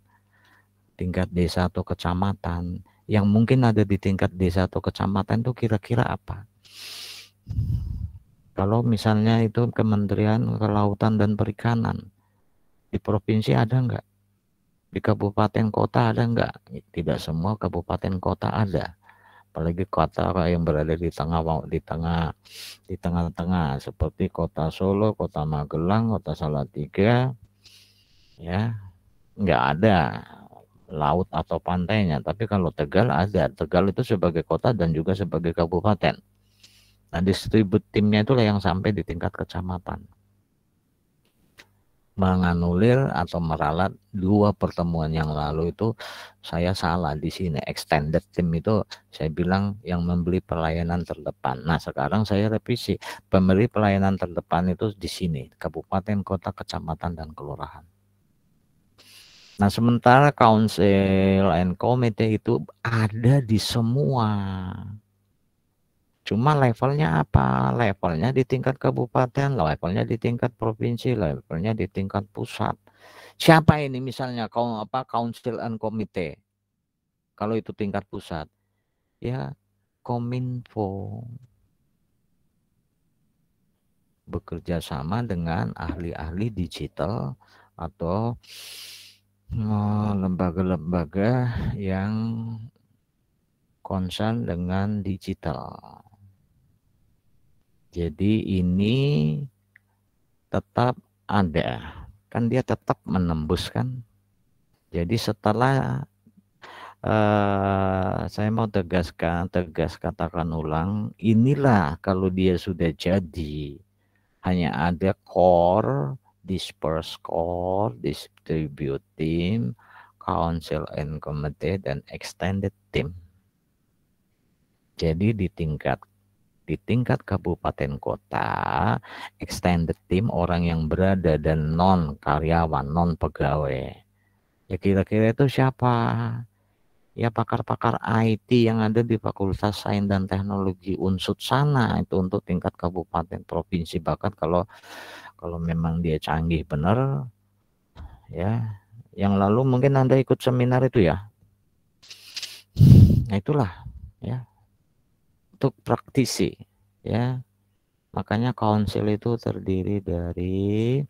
[SPEAKER 1] tingkat desa atau kecamatan. Yang mungkin ada di tingkat desa atau kecamatan itu kira-kira apa? Kalau misalnya itu Kementerian Kelautan dan Perikanan, di provinsi ada enggak? Di kabupaten kota ada enggak? Tidak semua kabupaten kota ada. Apalagi kota yang berada di tengah-tengah seperti kota Solo, kota Magelang, kota Salatiga, ya enggak ada laut atau pantainya. Tapi kalau Tegal ada. Tegal itu sebagai kota dan juga sebagai kabupaten. Nah, distribut timnya itulah yang sampai di tingkat kecamatan. Menganulir atau meralat 2 pertemuan yang lalu itu saya salah di sini. Extended team itu saya bilang yang membeli pelayanan terdepan. Nah, sekarang saya revisi. Pemberi pelayanan terdepan itu di sini, kabupaten, kota, kecamatan, dan kelurahan. Nah, sementara council and committee itu ada di semua. Cuma levelnya apa? Levelnya di tingkat kabupaten, levelnya di tingkat provinsi, levelnya di tingkat pusat. Siapa ini misalnya council and committee? Kalau itu tingkat pusat, ya Kominfo bekerja sama dengan ahli-ahli digital atau lembaga-lembaga yang concern dengan digital. Jadi ini tetap ada, kan dia tetap menembus kan. Jadi setelah saya mau tegas katakan ulang, inilah kalau dia sudah jadi, hanya ada core, disperse core, distribute team, council and committee, dan extended team. Jadi di tingkat kabupaten kota, extended team orang yang berada dan non karyawan, non pegawai. Ya kira-kira itu siapa? Ya pakar-pakar IT yang ada di Fakultas Sains dan Teknologi Unsud sana, itu untuk tingkat kabupaten, provinsi, bahkan kalau memang dia canggih benar, ya. Yang lalu mungkin Anda ikut seminar itu ya. Nah itulah ya. Untuk praktisi, ya. Makanya council itu terdiri dari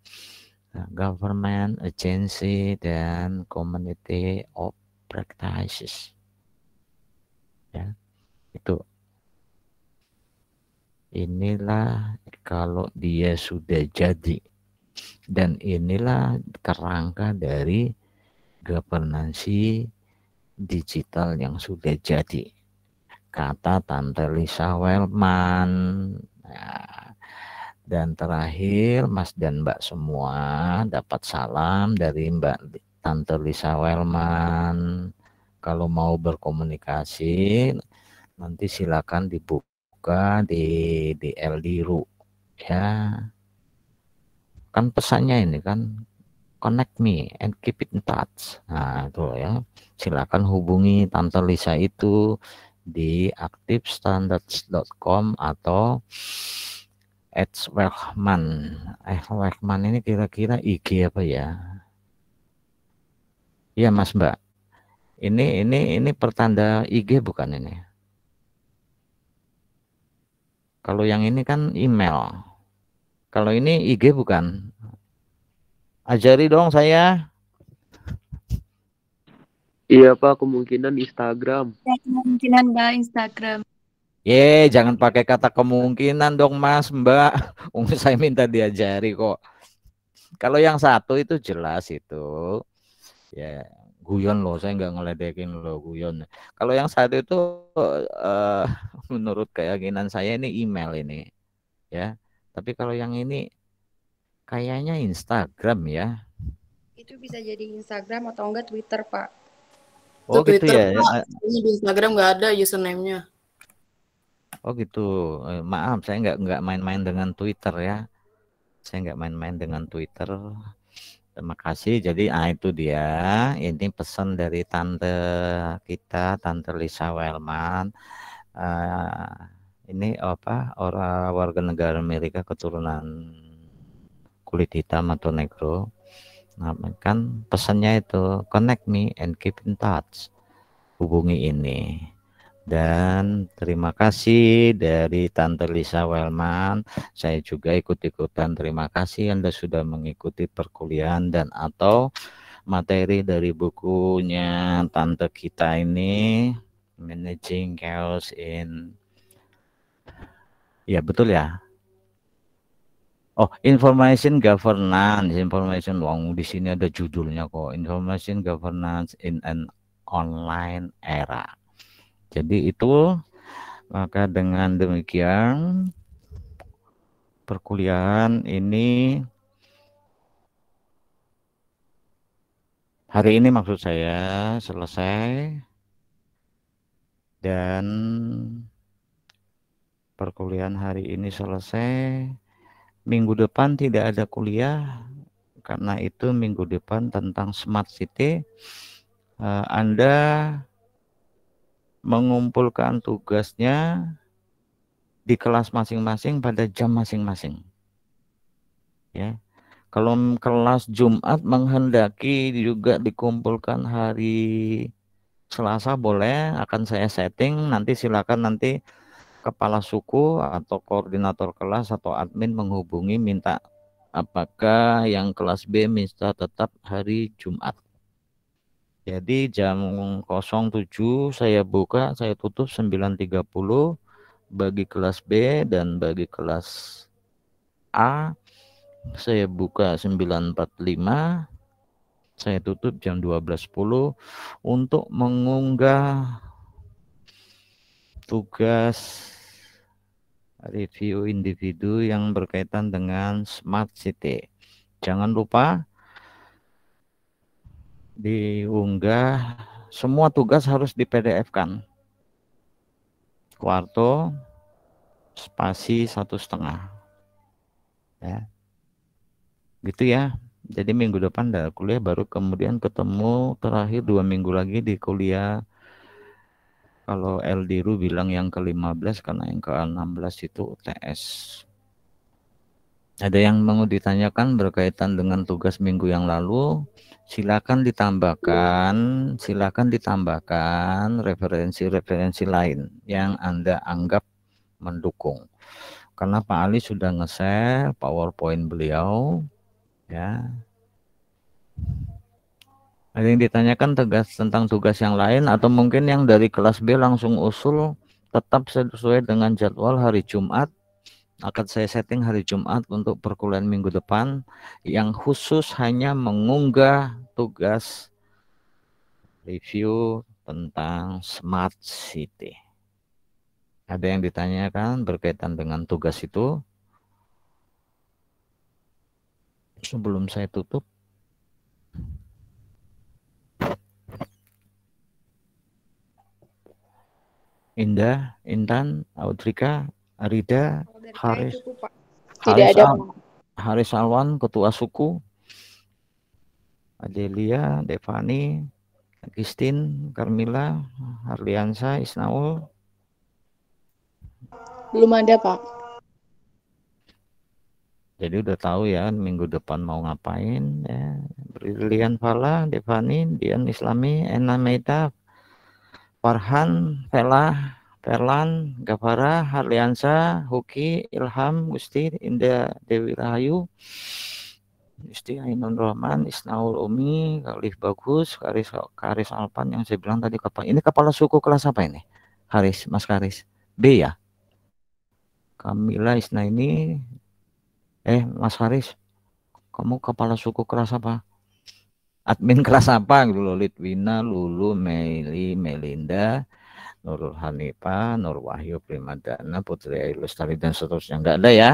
[SPEAKER 1] government, agency, dan community of practices. Ya, itu. Inilah kalau dia sudah jadi, dan inilah kerangka dari governansi digital yang sudah jadi. Kata Tante Lisa Wellman. Nah, dan terakhir Mas dan Mbak semua dapat salam dari Mbak Tante Lisa Wellman. Kalau mau berkomunikasi nanti silakan dibuka di LDRU ya. Kan pesannya ini kan connect me and keep it in touch. Nah itu ya, silakan hubungi Tante Lisa itu di aktifstandards.com atau @wellman. Wellman ini kira-kira IG apa ya? Iya Mas Mbak. Ini pertanda IG bukan ini? Kalau yang ini kan email. Kalau ini IG bukan? Ajari dong saya.
[SPEAKER 3] Iya Pak, kemungkinan Instagram.
[SPEAKER 4] Kemungkinan Mbak Instagram.
[SPEAKER 1] Jangan pakai kata kemungkinan dong Mas Mbak. Saya minta diajari kok. Kalau yang satu itu jelas itu. Ya guyon loh, saya nggak ngeledekin loh, guyon. Kalau yang satu itu menurut keyakinan saya ini email ini. Ya. Tapi kalau yang ini kayaknya Instagram ya.
[SPEAKER 6] Itu bisa jadi Instagram atau enggak Twitter, Pak.
[SPEAKER 1] Oh
[SPEAKER 7] itu
[SPEAKER 1] gitu
[SPEAKER 7] Twitter,
[SPEAKER 1] ya.
[SPEAKER 7] Pak. Ini di Instagram nggak ada username-nya.
[SPEAKER 1] Oh gitu. Maaf, saya nggak main-main dengan Twitter ya. Saya nggak main-main dengan Twitter. Terima kasih. Jadi itu dia. Ini pesan dari tante kita, Tante Lisa Wellman. Ini orang warga negara Amerika keturunan kulit hitam atau negro. Kan pesannya itu connect me and keep in touch. Hubungi ini. Dan terima kasih dari Tante Lisa Wellman. Saya juga ikut-ikutan terima kasih Anda sudah mengikuti perkuliahan dan atau materi dari bukunya Tante kita ini, Managing Chaos in, ya betul ya. Oh, Information Governance, di sini ada judulnya kok, Information Governance in an Online Era. Jadi itu, maka dengan demikian perkuliahan ini hari ini maksud saya selesai, dan perkuliahan hari ini selesai. Minggu depan tidak ada kuliah, karena itu minggu depan tentang Smart City. Anda mengumpulkan tugasnya di kelas masing-masing pada jam masing-masing. Ya. Kalau kelas Jumat menghendaki juga dikumpulkan hari Selasa boleh, akan saya setting, nanti silakan nanti kepala suku atau koordinator kelas atau admin menghubungi minta apakah yang kelas B minta tetap hari Jumat. Jadi jam 07 saya buka, saya tutup 9.30 bagi kelas B, dan bagi kelas A saya buka 9.45, saya tutup jam 12.10 untuk mengunggah tugas review individu yang berkaitan dengan Smart City. Jangan lupa diunggah, semua tugas harus di PDF-kan. Kuarto spasi 1,5. Ya. Gitu ya. Jadi minggu depan ada kuliah, baru kemudian ketemu terakhir 2 minggu lagi di kuliah. Kalau Eldiru bilang yang ke-15, karena yang ke-16 itu UTS. Ada yang mau ditanyakan berkaitan dengan tugas minggu yang lalu? Silakan ditambahkan referensi-referensi lain yang Anda anggap mendukung. Karena Pak Ali sudah nge-share PowerPoint beliau, ya. Ada yang ditanyakan tentang tugas yang lain, atau mungkin yang dari kelas B langsung usul tetap sesuai dengan jadwal hari Jumat. Akan saya setting hari Jumat untuk perkuliahan minggu depan yang khusus hanya mengunggah tugas review tentang Smart City. Ada yang ditanyakan berkaitan dengan tugas itu? Sebelum saya tutup. Indah, Intan, Audrika, Arida, Haris, Haris Alwan, Ketua Suku, Adelia, Devani, Christine, Carmila, Harliansa, Isnaul.
[SPEAKER 7] Belum ada, Pak.
[SPEAKER 1] Jadi udah tahu ya minggu depan mau ngapain ya. Brilian Fala, Devani, Dian Islami, Ena Meita, Farhan, Vela, Perlan, Gavara, Harliansa, Huki, Ilham, Gusti, Indah Dewi Rahayu, Gusti Ainun Rahman, Isnaul Umi, Khalif Bagus, Karis Alpan yang saya bilang tadi. Ini kepala suku kelas apa ini? Haris, Mas Karis. B ya? Kamila Isnaini, Mas Haris, kamu kepala suku kelas apa? Admin kelas apa gitu loh? Litwina, Lulu, Meli, Melinda, Nurul Hanifah, Nur Wahyu, Primadana, Putri Ayu Lestari, dan seterusnya. Enggak ada ya?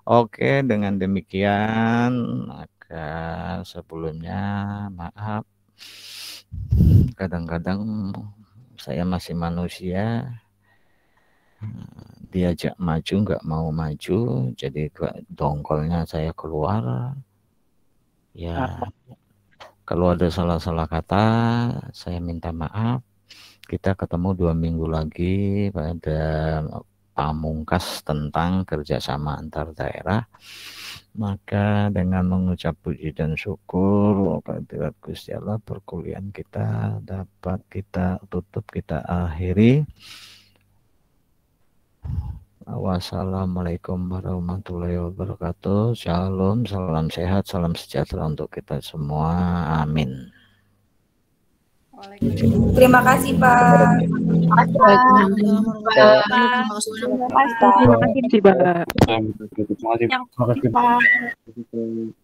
[SPEAKER 1] Oke, dengan demikian, maka sebelumnya maaf, kadang-kadang saya masih manusia, diajak maju nggak mau maju, jadi dongkolnya saya keluar. Ya, kalau ada salah-salah kata, saya minta maaf. Kita ketemu 2 minggu lagi pada pamungkas tentang kerjasama antar daerah. Maka dengan mengucap puji dan syukur kehadirat Gusti Allah, perkuliahan kita dapat kita tutup, kita akhiri. Wassalamualaikum warahmatullahi wabarakatuh. Shalom, salam sehat, salam sejahtera untuk kita semua. Amin.
[SPEAKER 8] Terima kasih, Pak.
[SPEAKER 4] Terima kasih, Pak.
[SPEAKER 5] Terima kasih, Pak.
[SPEAKER 9] Terima kasih, Pak.